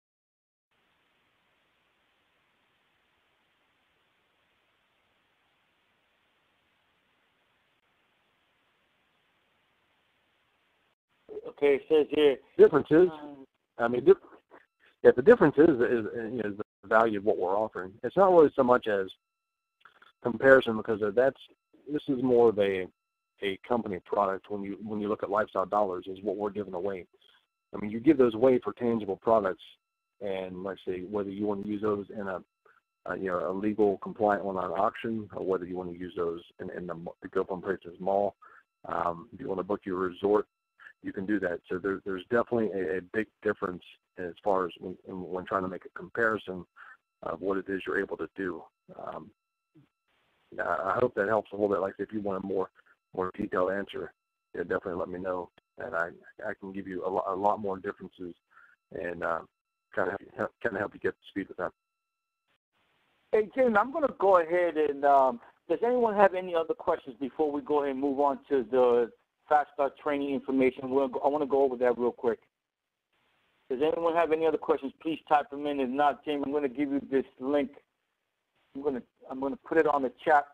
Okay, it says here. Difference is, I mean, the difference is the value of what we're offering. It's not really so much as comparison, because this is more of a company product. When you look at Lifestyle Dollars, is what we're giving away. I mean, you give those away for tangible products, and let's say whether you want to use those in a legal compliant one on auction, or whether you want to use those in the GoFun Places mall. If you want to book your resort, you can do that. So there's definitely a big difference as far as when trying to make a comparison of what it is you're able to do. I hope that helps a little bit. Like if you want a more detailed answer, definitely let me know, and I can give you a lot more differences and kind of help you get to speed with that. Hey, Jim, I'm going to go ahead and does anyone have any other questions before we go ahead and move on to the Fast Start training information? I want to go over that real quick. Does anyone have any other questions? Please type them in. If not, Jim, I'm going to give you this link. I'm going to put it on the chat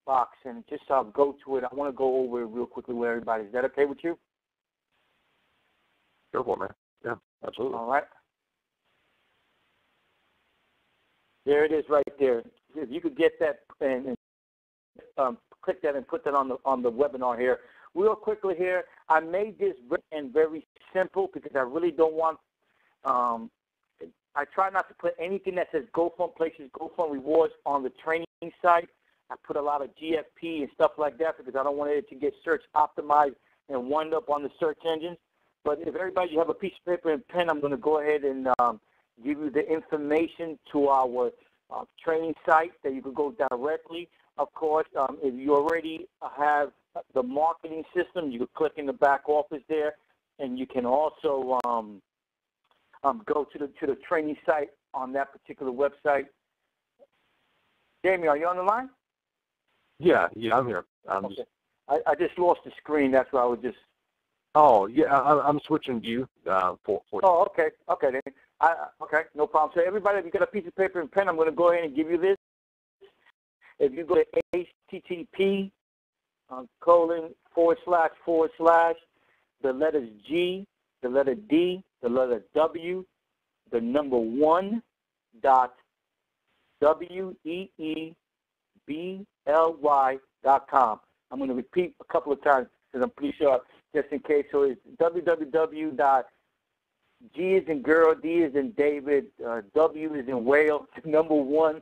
box, and just I'll go to it. I want to go over it real quickly with everybody. Is that okay with you? Go for it, man. Yeah, absolutely. All right. There it is right there. If you could get that and click that and put that on the webinar here. Real quickly here, I made this very simple because I really don't want, I try not to put anything that says GoFun Places, GoFun Rewards on the training site. I put a lot of GFP and stuff like that because I don't want it to get search optimized and wind up on the search engines. But if everybody, you have a piece of paper and pen, I'm going to go ahead and give you the information to our training site that you can go directly. Of course, if you already have the marketing system, you can click in the back office there, and you can also go to the training site on that particular website. Jamie, are you on the line? Yeah, I'm here. Okay. I just lost the screen. That's why I was just. Oh, yeah, I'm switching view for Oh, okay. Okay, then. Okay, no problem. So everybody, if you got a piece of paper and pen, I'm going to go ahead and give you this. If you go to http : the letters G, the letter D, the letter W, the number 1 dot WEEBLY.com. I'm going to repeat a couple of times because I'm pretty sure just in case. So it's www. G is in girl, D is in David, W is in Wales, number 1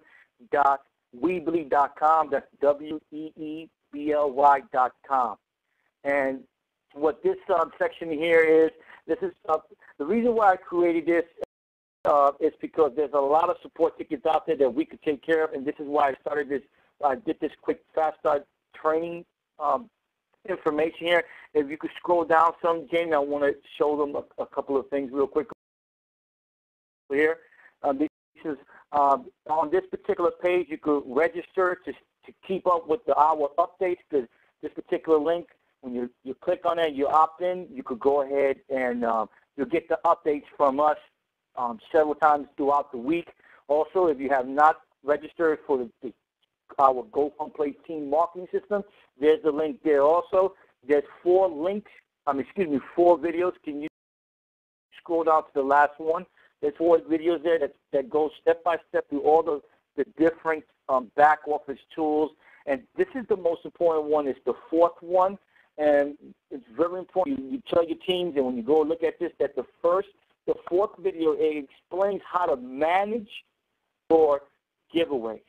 dot Weebly.com. That's WEEBLY.com. And what this section here is, this is the reason why I created this is because there's a lot of support tickets out there that we could take care of, and this is why I started this. I did this quick Fast Start training information here. If you could scroll down some, Jamie, I want to show them a couple of things real quick here. This is on this particular page. You could register to keep up with our updates. Because this particular link, when you click on it, you opt in. You could go ahead and you'll get the updates from us several times throughout the week. Also, if you have not registered for our GoFun Places team marketing system, there's the link there also. There's 4 videos. Can you scroll down to the last one? There's 4 videos there that go step by step through all the different back office tools. And this is the most important one. It's the 4th one. And it's very important. You tell your teams, and when you go look at this, that the 4th video, it explains how to manage your giveaways.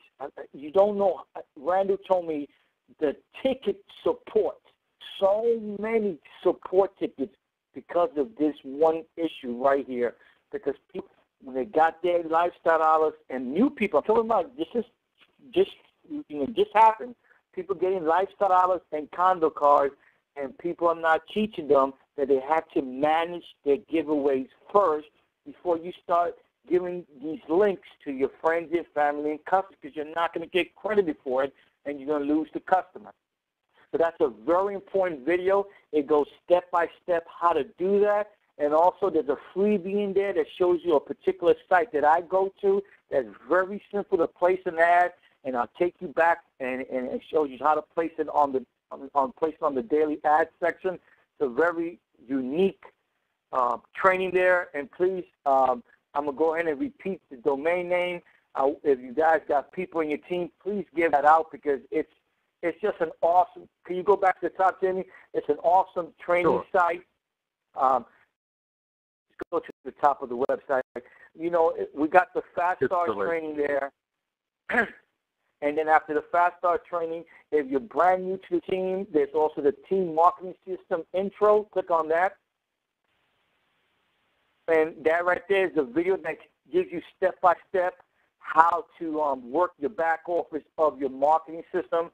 You don't know. Randall told me the ticket support, so many support tickets because of this one issue right here. Because people, when they got their lifestyle dollars, and new people, I'm talking about this happened. People getting lifestyle dollars and condo cards, and people are not teaching them that they have to manage their giveaways first before you start giving these links to your friends and family and customers, because you're not going to get credited for it, and you're going to lose the customer. So that's a very important video. It goes step by step how to do that. And also there's a freebie in there that shows you a particular site that I go to that's very simple to place an ad, and I'll take you back and it shows you how to place it on the daily ad section. It's a very unique training there. And please, I'm going to go ahead and repeat the domain name. If you guys got people in your team, please give that out because it's just an awesome. Can you go back to the top, Jamie? It's an awesome training site. Let's go to the top of the website. You know, we got the Fast Start training there. And then after the Fast Start training, if you're brand new to the team, there's also the Team Marketing System intro. Click on that. And that right there is a video that gives you step-by-step how to work your back office of your marketing system.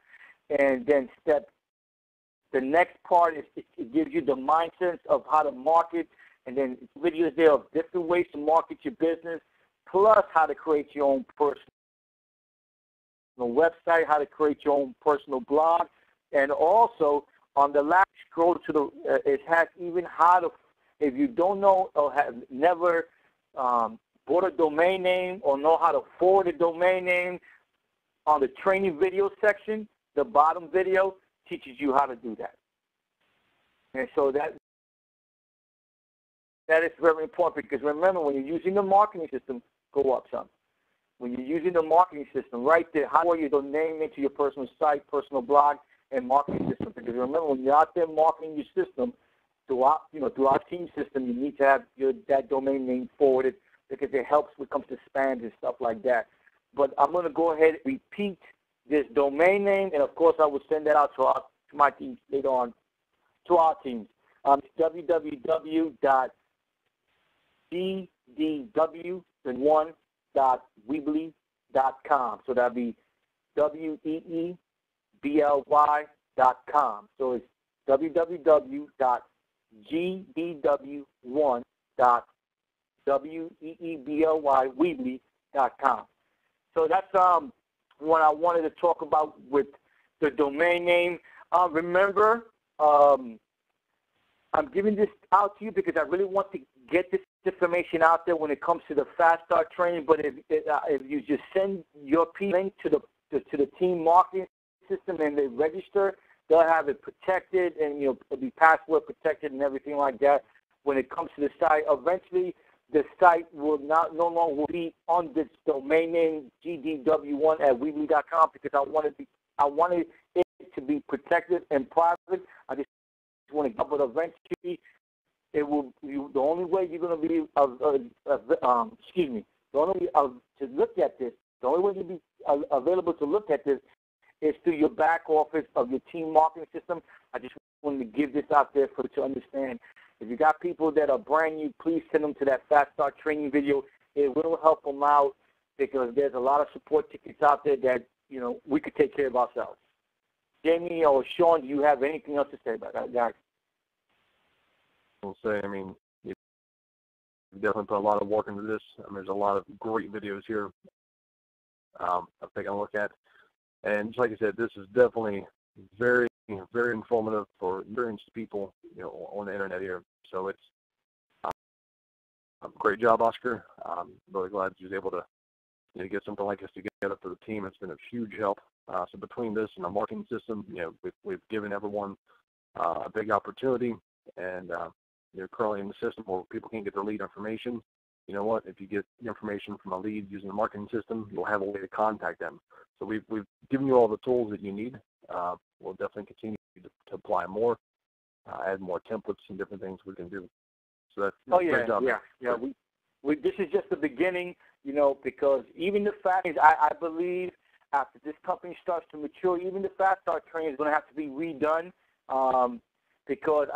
And then the next part is it gives you the mindset of how to market. And then videos there of different ways to market your business, plus how to create your own personal website, how to create your own personal blog. And also on the last scroll to the, it has even how to, if you don't know or have never bought a domain name or know how to forward a domain name, on the training video section, the bottom video teaches you how to do that. And so that is very important because remember, when you're using the marketing system, go up some. When you're using the marketing system, right there, how are you domain into your personal site, personal blog, and marketing system? Because remember, when you're out there marketing your system, through our team system, you need to have that domain name forwarded because it helps when it comes to spams and stuff like that. But I'm going to go ahead and repeat this domain name, and of course, I will send that out to my team later on, to our teams. It's www.gdw1.weebly.com. So that'd be weebly.com. So it's www.gdw1.weebly.com. So that's what I wanted to talk about with the domain name. Remember, I'm giving this out to you because I really want to get this information out there when it comes to the Fast Start training. But if you just send your link to the team marketing system and they register, they'll have it protected and it'll be password protected and everything like that. When it comes to the site, eventually the site will no longer be on this domain name gdw1@weebly.com because I wanted it to be protected and private. I just want to, but eventually it will. The only way you're going to be the only way to look at this, the only way you'll be available to look at this is through your back office of your team marketing system. I just wanted to give this out there for you to understand. If you got people that are brand new, please send them to that Fast Start training video. It will help them out because there's a lot of support tickets out there that we could take care of ourselves. Jamie or Sean, do you have anything else to say about that, guys? I'll say, I mean, you definitely put a lot of work into this. I mean, there's a lot of great videos here I've taken a look at. And just like I said, this is definitely very, very informative for experienced people, on the internet here. So it's a great job, Oscar. I'm really glad you was able to get something like this together for the team. It's been a huge help. So between this and the marketing system, we've given everyone a big opportunity. And currently in the system where people can't get their lead information, you know what? If you get information from a lead using the marketing system, you'll have a way to contact them. So we've given you all the tools that you need. We'll definitely continue to apply more, add more templates and different things we can do. So that's a great job. Yeah. This is just the beginning, because even the fact is, I believe after this company starts to mature, even the Fast Start training is going to have to be redone. Because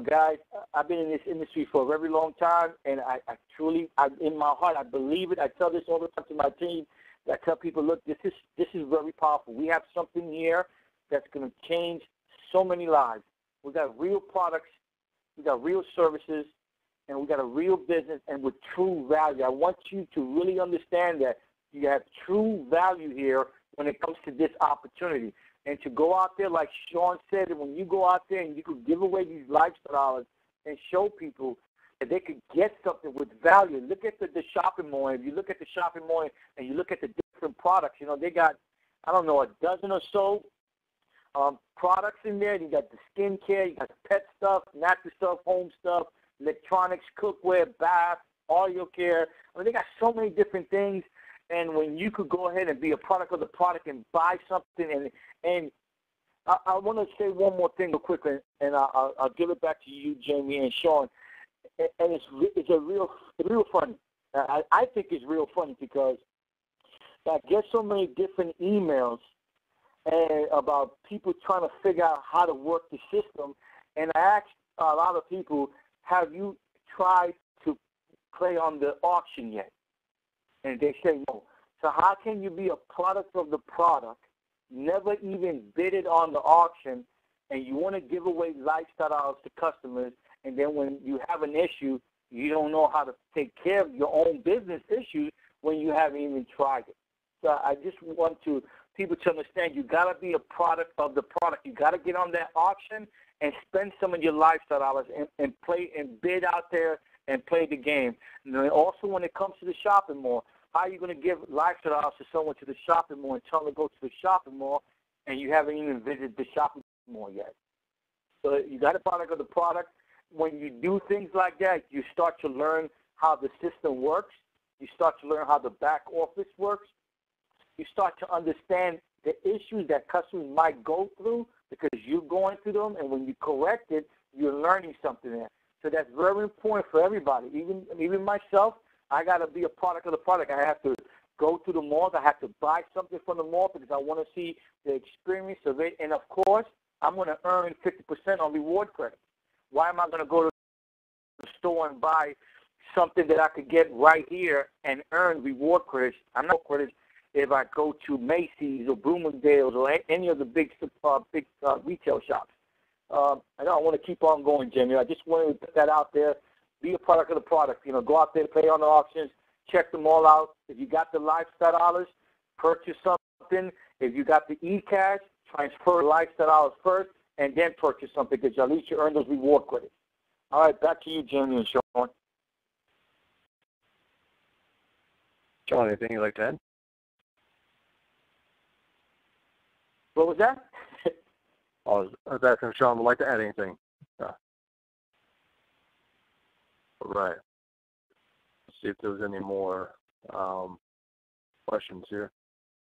guys, I've been in this industry for a very long time, and I truly, in my heart, I believe it. I tell this all the time to my team. I tell people, look, this is very powerful. We have something here that's going to change so many lives. We got real products, we got real services, and we got a real business, and with true value. I want you to really understand that you have true value here when it comes to this opportunity. And to go out there, like Sean said, and when you go out there and you could give away these lifestyles and show people that they could get something with value. Look at the shopping mall. If you look at the shopping mall and you look at the different products, they got, I don't know, a dozen or so products in there. You got the skincare, you got pet stuff, natural stuff, home stuff, electronics, cookware, bath, audio care. I mean, they got so many different things. And when you could go ahead and be a product of the product and buy something, and I want to say one more thing real quickly, and I'll give it back to you, Jamie and Sean. And it's real funny. I think it's real funny because I get so many different emails about people trying to figure out how to work the system, and I asked a lot of people, have you tried to play on the auction yet? And they say no. So how can you be a product of the product, never even bid it on the auction, and you want to give away lifestyle to customers, and then when you have an issue, you don't know how to take care of your own business issues when you haven't even tried it. So I just want people to understand you got to be a product of the product. You got to get on that auction and spend some of your lifestyle dollars and play and bid out there and play the game. And then also when it comes to the shopping mall, how are you going to give lifestyle dollars to someone to the shopping mall and tell them to go to the shopping mall and you haven't even visited the shopping mall yet? So you got a product of the product. When you do things like that, you start to learn how the system works. You start to learn how the back office works. You start to understand the issues that customers might go through because you're going through them, and when you correct it, you're learning something there. So that's very important for everybody. Even myself, I got to be a product of the product. I have to go to the malls. I have to buy something from the mall because I want to see the experience of it. And, of course, I'm going to earn 50% on reward credit. Why am I going to go to the store and buy something that I could get right here and earn reward credits? I'm not credits if I go to Macy's or Bloomingdale's or any of the big retail shops. I don't want to keep on going, Jimmy. I just wanted to put that out there. Be a product of the product. You know, go out there, play on the auctions, check them all out. If you got the lifestyle dollars, purchase something. If you got the eCash, transfer lifestyle dollars first, and then purchase something because at least you earn those reward credits. All right, back to you, Jimmy and Sean. Sean, anything you'd like to add? What was that? I was asking if Sean would like to add anything. All right. Let's see if there was any more questions here.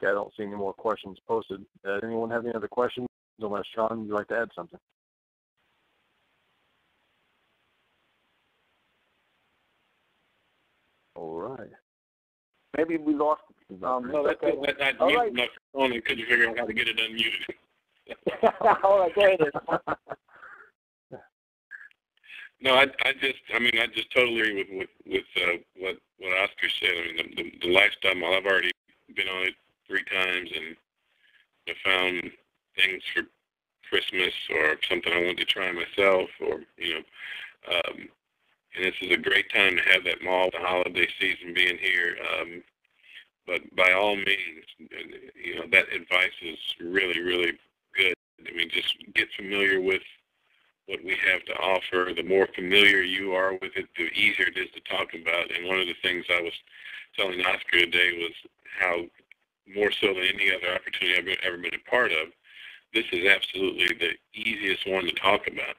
Okay, I don't see any more questions posted. Anyone have any other questions? Unless, Sean, you'd like to add something. All right. Maybe we lost. No, that's okay. That mute right. My phone and couldn't figure out how to get it unmuted. All right, go ahead. No, I just totally agree with what Oscar said. I mean, the lifestyle model. I've already been on it 3 times, and I found things for Christmas or something I wanted to try myself, or and this is a great time to have that mall, the holiday season being here. But by all means, that advice is really, really good. I mean, just get familiar with what we have to offer. The more familiar you are with it, the easier it is to talk about. And one of the things I was telling Oscar today was how, more so than any other opportunity I've ever been a part of, this is absolutely the easiest one to talk about.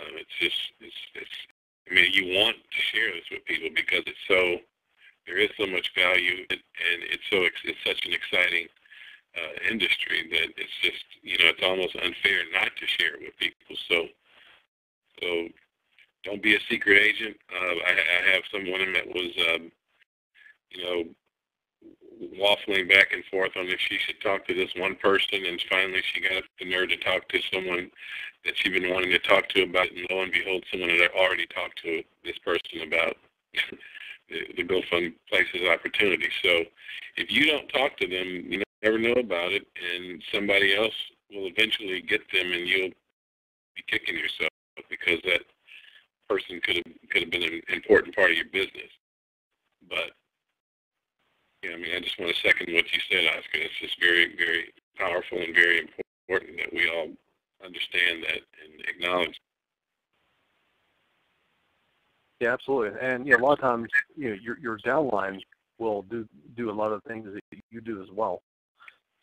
I mean, you want to share this with people because there is so much value, and it's such an exciting industry that it's just, it's almost unfair not to share it with people. So don't be a secret agent. I have someone that was, waffling back and forth on if she should talk to this one person, and finally she got the nerve to talk to someone that she'd been wanting to talk to about it, and lo and behold, someone had already talked to this person about the GoFun Places opportunity. So if you don't talk to them, you never know about it, and somebody else will eventually get them, and you'll be kicking yourself because that person could have been an important part of your business. But I just want to second what you said, Oscar. It's just very, very powerful and very important that we all understand that and acknowledge. Yeah, absolutely. And a lot of times, your downline will do a lot of things that you do as well.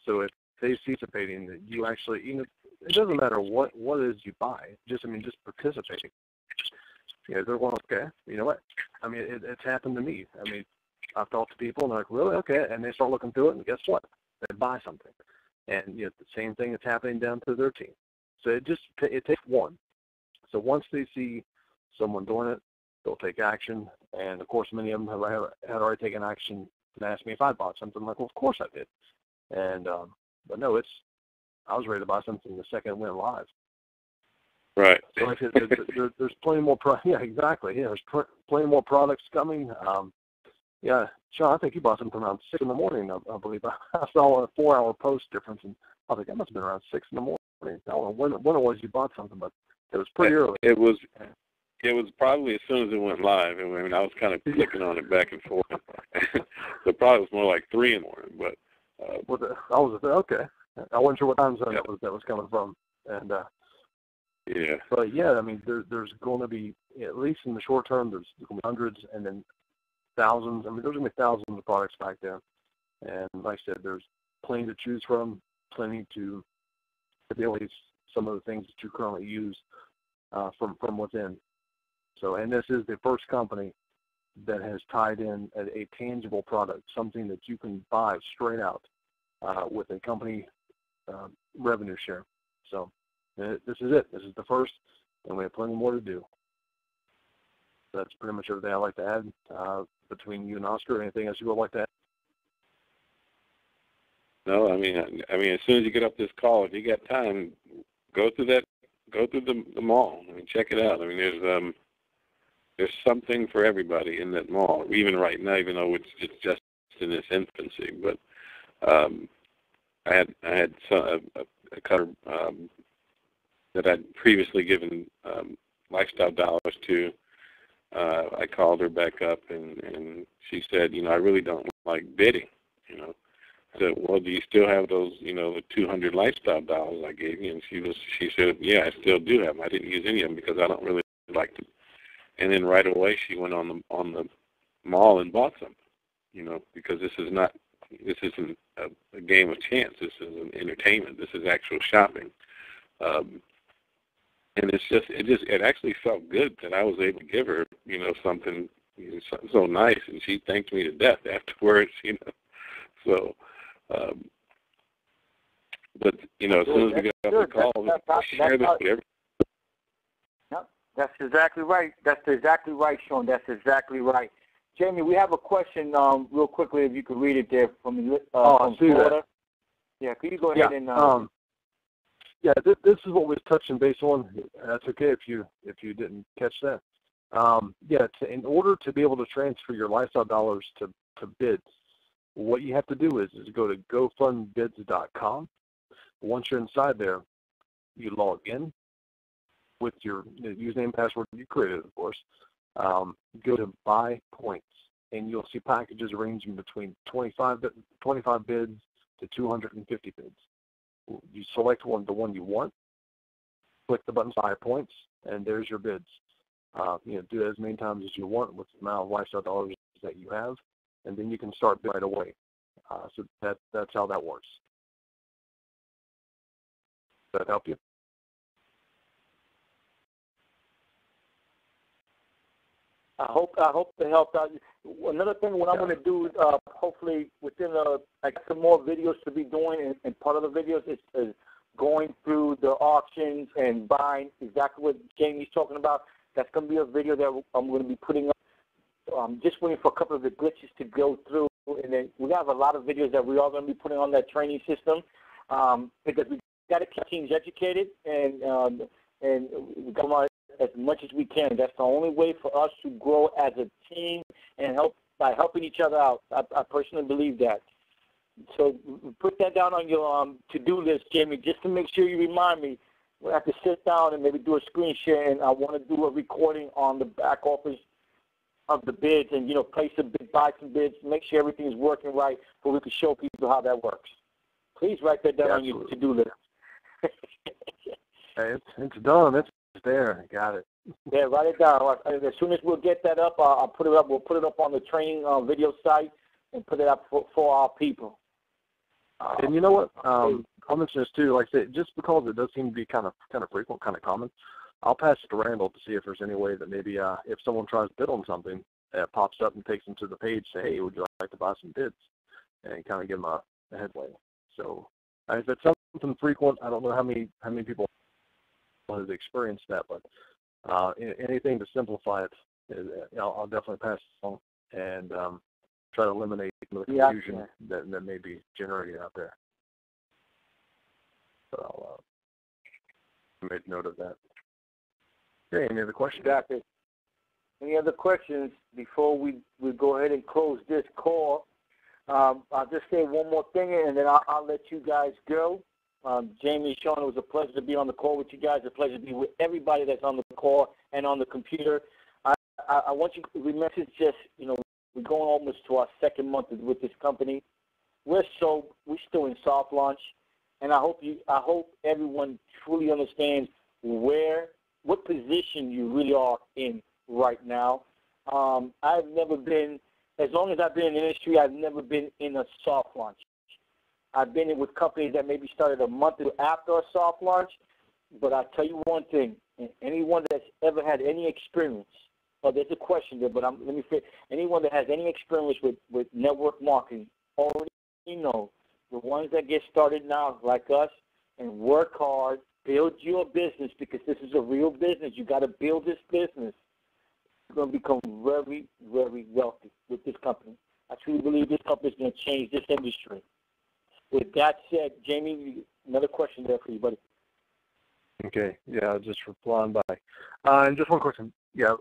So if they see participating, that you actually, it doesn't matter what it is you buy. Just participating. You know, they're going, okay, you know what? I mean, it's happened to me. I mean, I've talked to people, and they're like, really? Okay. And they start looking through it, and guess what? They buy something. And, you know, the same thing is happening down to their team. So it takes one. So once they see someone doing it, they'll take action. And, of course, many of them had already taken action and asked me if I bought something. I'm like, well, of course I did. And, but no, I was ready to buy something the second it went live. Right. So like I said, there's plenty more. Yeah, exactly. Yeah, there's plenty more products coming. Yeah, Sean, I think you bought something around 6 in the morning. I believe I saw a 4-hour post difference, and I think that must have been around 6 in the morning. I don't know when it was you bought something, but it was pretty early. It was probably as soon as it went live. I mean, I was kind of clicking on it back and forth. So probably was more like 3 in the morning. But I was okay. I wasn't sure what time zone that was coming from, and. Yeah. But yeah, I mean, there's going to be, at least in the short term, there's going to be hundreds and then thousands. I mean, there's going to be thousands of products back there. And like I said, there's plenty to choose from, plenty to be able to use some of the things that you currently use from within. So, and this is the first company that has tied in a tangible product, something that you can buy straight out with a company revenue share. So. This is it. This is the first, and we have plenty more to do. That's pretty much everything I'd like to add between you and Oscar. Anything else you would like to add? No, I mean, as soon as you get up this call, if you got time, go through the mall. I mean, check it out. I mean, there's something for everybody in that mall. Even right now, even though it's just in its infancy. But I had a cutter. That I'd previously given lifestyle dollars to. I called her back up, and she said, you know, I really don't like bidding. You know, I said, well, do you still have those, you know, the 200 lifestyle dollars I gave you? And she said, yeah, I still do have them. I didn't use any of them because I don't really like them. And then right away she went on the mall and bought some. You know, because this isn't a game of chance. This is an entertainment. This is actual shopping. And it actually felt good that I was able to give her, you know, something so nice, and she thanked me to death afterwards, you know. So, but you know, as soon as we get off the call, we'll share this with everybody. Yep, that's exactly right. That's exactly right, Sean. That's exactly right. Jamie, we have a question real quickly, if you could read it there from Florida. Yeah, could you go ahead and? Yeah, this is what we're touching base on. That's okay if you didn't catch that. In order to be able to transfer your lifestyle dollars to bids, what you have to do is go to GoFunBids.com. Once you're inside there, you log in with your username and password you created, of course. Go to Buy Points, and you'll see packages ranging between 25 bids to 250 bids. You select the one you want, click the button Buy Points, and there's your bids. Do it as many times as you want with the amount of lifestyle dollars that you have, and then you can start right away. So that's how that works. Does that help you? I hope it helped out. Another thing, what I'm going to do, hopefully within I got some more videos to be doing, and part of the videos is going through the auctions and buying exactly what Jamie's talking about. That's going to be a video that I'm going to be putting up. Just waiting for a couple of the glitches to go through, and then we have a lot of videos that we are going to be putting on that training system because we got to keep teams educated and we got to as much as we can. That's the only way for us to grow as a team and help by helping each other out. I personally believe that. So put that down on your to-do list, Jamie, just to make sure you remind me. We'll have to sit down and maybe do a screen share, and I want to do a recording on the back office of the bids and, place a bid, buy some bids, make sure everything's working right so we can show people how that works. Please write that down on your to-do list. Hey, it's done. It's there. Got it. Yeah, write it down. As soon as we'll get that up, I'll put it up. We'll put it up on the training video site and put it up for our people. And you know what? I'll mention this too. Like I said, just because it does seem to be kind of frequent, kind of common, I'll pass it to Randall to see if there's any way that maybe if someone tries to bid on something, it pops up and takes them to the page, say, hey, would you like to buy some bids? And kind of give them a headway. So if it's something frequent, I don't know how many people have experienced that, but anything to simplify it, I'll definitely pass it on and try to eliminate some of the confusion that may be generated out there. So I'll make note of that. Okay, any other questions? Exactly. Any other questions before we go ahead and close this call? I'll just say one more thing, and then I'll let you guys go. Jamie, Sean, it was a pleasure to be on the call with you guys. A pleasure to be with everybody that's on the call and on the computer. I want you to remember, just, we're going almost to our second month with this company. We're still in soft launch, and I hope everyone truly understands what position you really are in right now. I've never been, as long as I've been in the industry, I've never been in a soft launch. I've been in with companies that maybe started a month after a soft launch, but I'll tell you one thing, anyone that's ever had any experience, there's a question there, but let me say, anyone that has any experience with network marketing already know the ones that get started now, like us, and work hard, build your business, because this is a real business. You got to build this business. You're going to become very, very wealthy with this company. I truly believe this company is going to change this industry. With that said, Jamie, another question there for you, buddy. Okay, yeah, just replying by. And just one question. Yeah,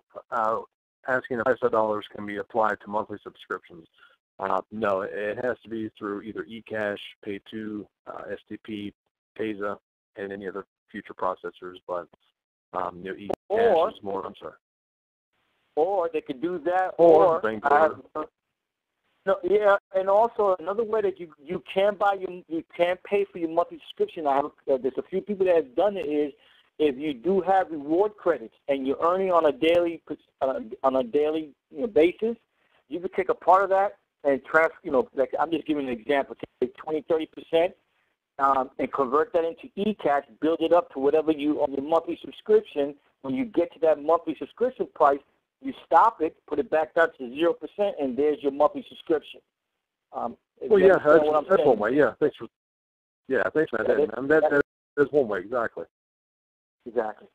asking if $5 can be applied to monthly subscriptions. No, it has to be through either eCash, Pay2, STP, Payza, and any other future processors. But eCash is more. I'm sorry. Or they could do that, or yeah, and also another way that you can pay for your monthly subscription. There's a few people that have done it is, if you do have reward credits and you're earning on a daily basis, you can take a part of that and transfer. Like I'm just giving an example. Take 20-30%. And convert that into eCash, build it up to whatever on your monthly subscription. When you get to that monthly subscription price, you stop it, put it back down to 0%, and there's your monthly subscription. Well, yeah, that's one way. Yeah, thanks for that. That is one way, exactly. Exactly.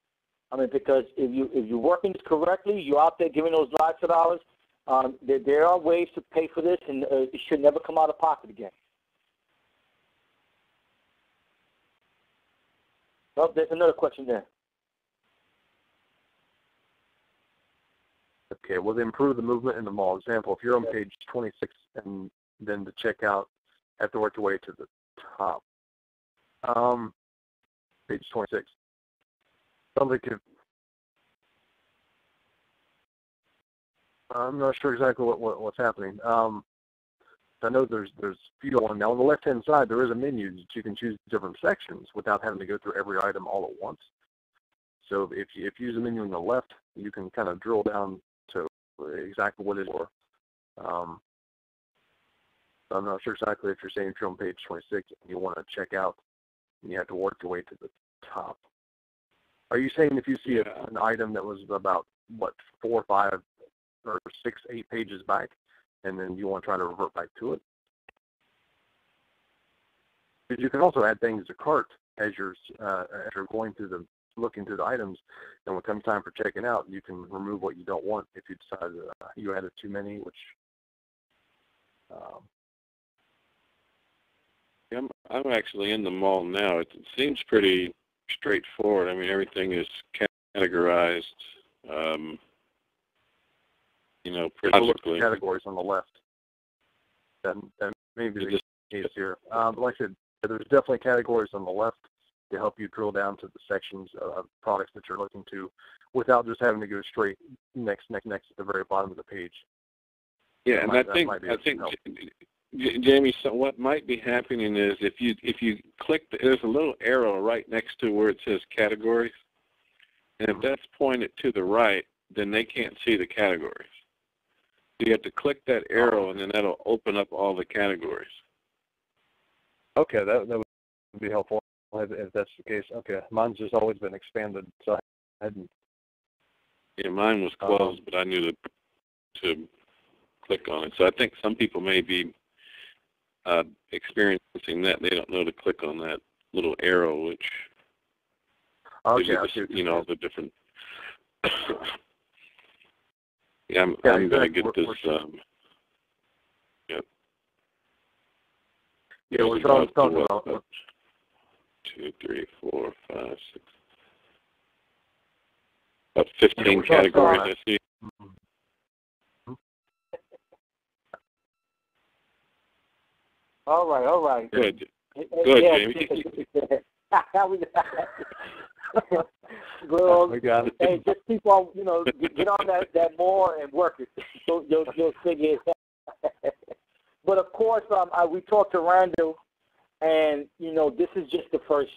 I mean, because if you're working this correctly, you're out there giving those lots of dollars. There are ways to pay for this, and it should never come out of pocket again. Oh, there's another question there. Okay, will they improve the movement in the mall? Example, if you're on page 26 and then to check out, have to work your way to the top. Page 26. Something could. I'm not sure exactly what's happening. I know there's few on now. On the left-hand side, there is a menu that you can choose different sections without having to go through every item all at once. So if you use the menu on the left, you can kind of drill down to exactly what it is for. I'm not sure exactly if you're saying if you're on page 26 and you want to check out and you have to work your way to the top. Are you saying if you see an item that was about, 4 or 5 or 6, 8 pages back, and then you want to try to revert back to it? Because you can also add things to cart as you're going through looking through the items, and when it comes time for checking out, you can remove what you don't want if you decide you added too many, which. I'm actually in the mall now. It seems pretty straightforward. I mean, everything is categorized. Pretty quickly. Categories on the left. That may be the case here. But like I said, there's definitely categories on the left to help you drill down to the sections of products that you're looking to, without just having to go straight next at the very bottom of the page. Yeah, and I think Jamie, so what might be happening is if you click, there's a little arrow right next to where it says categories, and if that's pointed to the right, then they can't see the categories. So you have to click that arrow, and then that'll open up all the categories. Okay, that would be helpful if that's the case. Okay, mine's just always been expanded, so I Yeah, mine was closed, but I knew to click on it. So I think some people may be experiencing that. They don't know to click on that little arrow, which gives you the, the different. Yeah, I'm going to get this. Yeah, we're talking about 2, 3, 4, 5, 6. About 15 categories I see. All right. Good, Jamie. Well, we got it. hey, just keep on, get on that more and work it. You'll figure it out. But of course, we talked to Randall, and this is just the first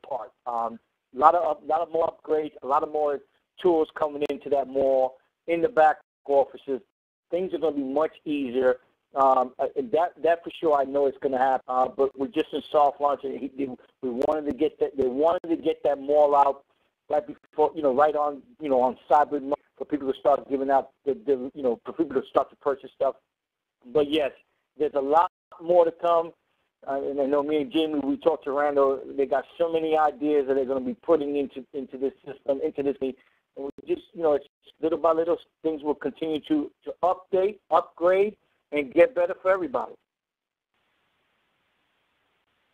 part. A lot of more upgrades, a lot of more tools coming into that more in the back offices. Things are going to be much easier. That for sure I know it's going to happen. But we're just in soft launch, and we wanted to get that. They wanted to get that mall out right before, right on, on Cyber Monday for people to start giving out for people to start to purchase stuff. But yes, there's a lot more to come. And I know me and Jamie, we talked to Randall. They got so many ideas that they're going to be putting into this system, into this. And we just, it's little by little, things will continue to update, upgrade, and get better for everybody.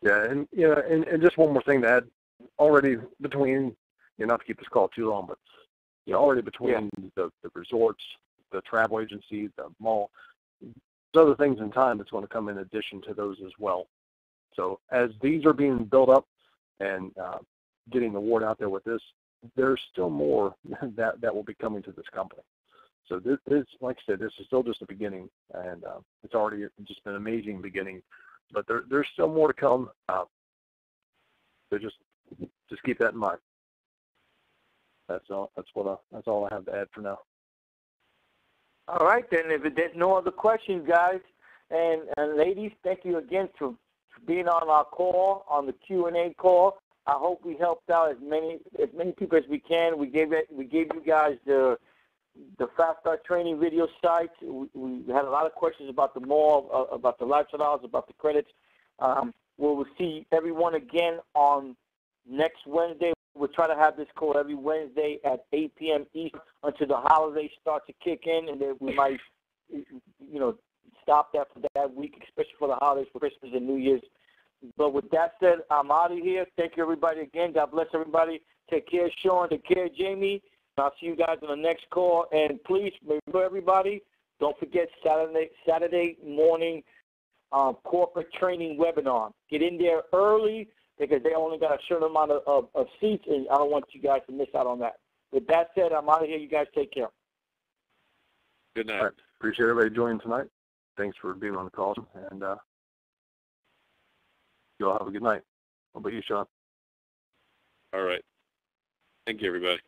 Yeah, and just one more thing to add. Already between, not to keep this call too long, but already between the resorts, the travel agency, the mall, there's other things in time that's going to come in addition to those as well. So as these are being built up and getting the word out there with this, there's still more that will be coming to this company. So this, like I said, this is still just the beginning, and it's already just an amazing beginning. But there's still more to come. So just keep that in mind. That's all. That's all I have to add for now. All right, then. If there's no other questions, guys and ladies, thank you again for being on our call, on the Q&A call. I hope we helped out as many people as we can. We gave you guys the Fast Start Training video sites. We had a lot of questions about the mall, about the lifestyles, about the credits. We'll see everyone again on next Wednesday. We'll try to have this call every Wednesday at 8 p.m. Eastern until the holidays start to kick in, and then we might, stop that for that week, especially for the holidays, for Christmas and New Year's. But with that said, I'm out of here. Thank you, everybody, again. God bless everybody. Take care, Sean. Take care, Jamie. I'll see you guys on the next call. And please, remember, everybody, don't forget Saturday morning corporate training webinar. Get in there early because they only got a certain amount of seats, and I don't want you guys to miss out on that. With that said, I'm out of here. You guys take care. Good night. All right. Appreciate everybody joining tonight. Thanks for being on the call, and you all have a good night. What about you, Sean? All right. Thank you, everybody.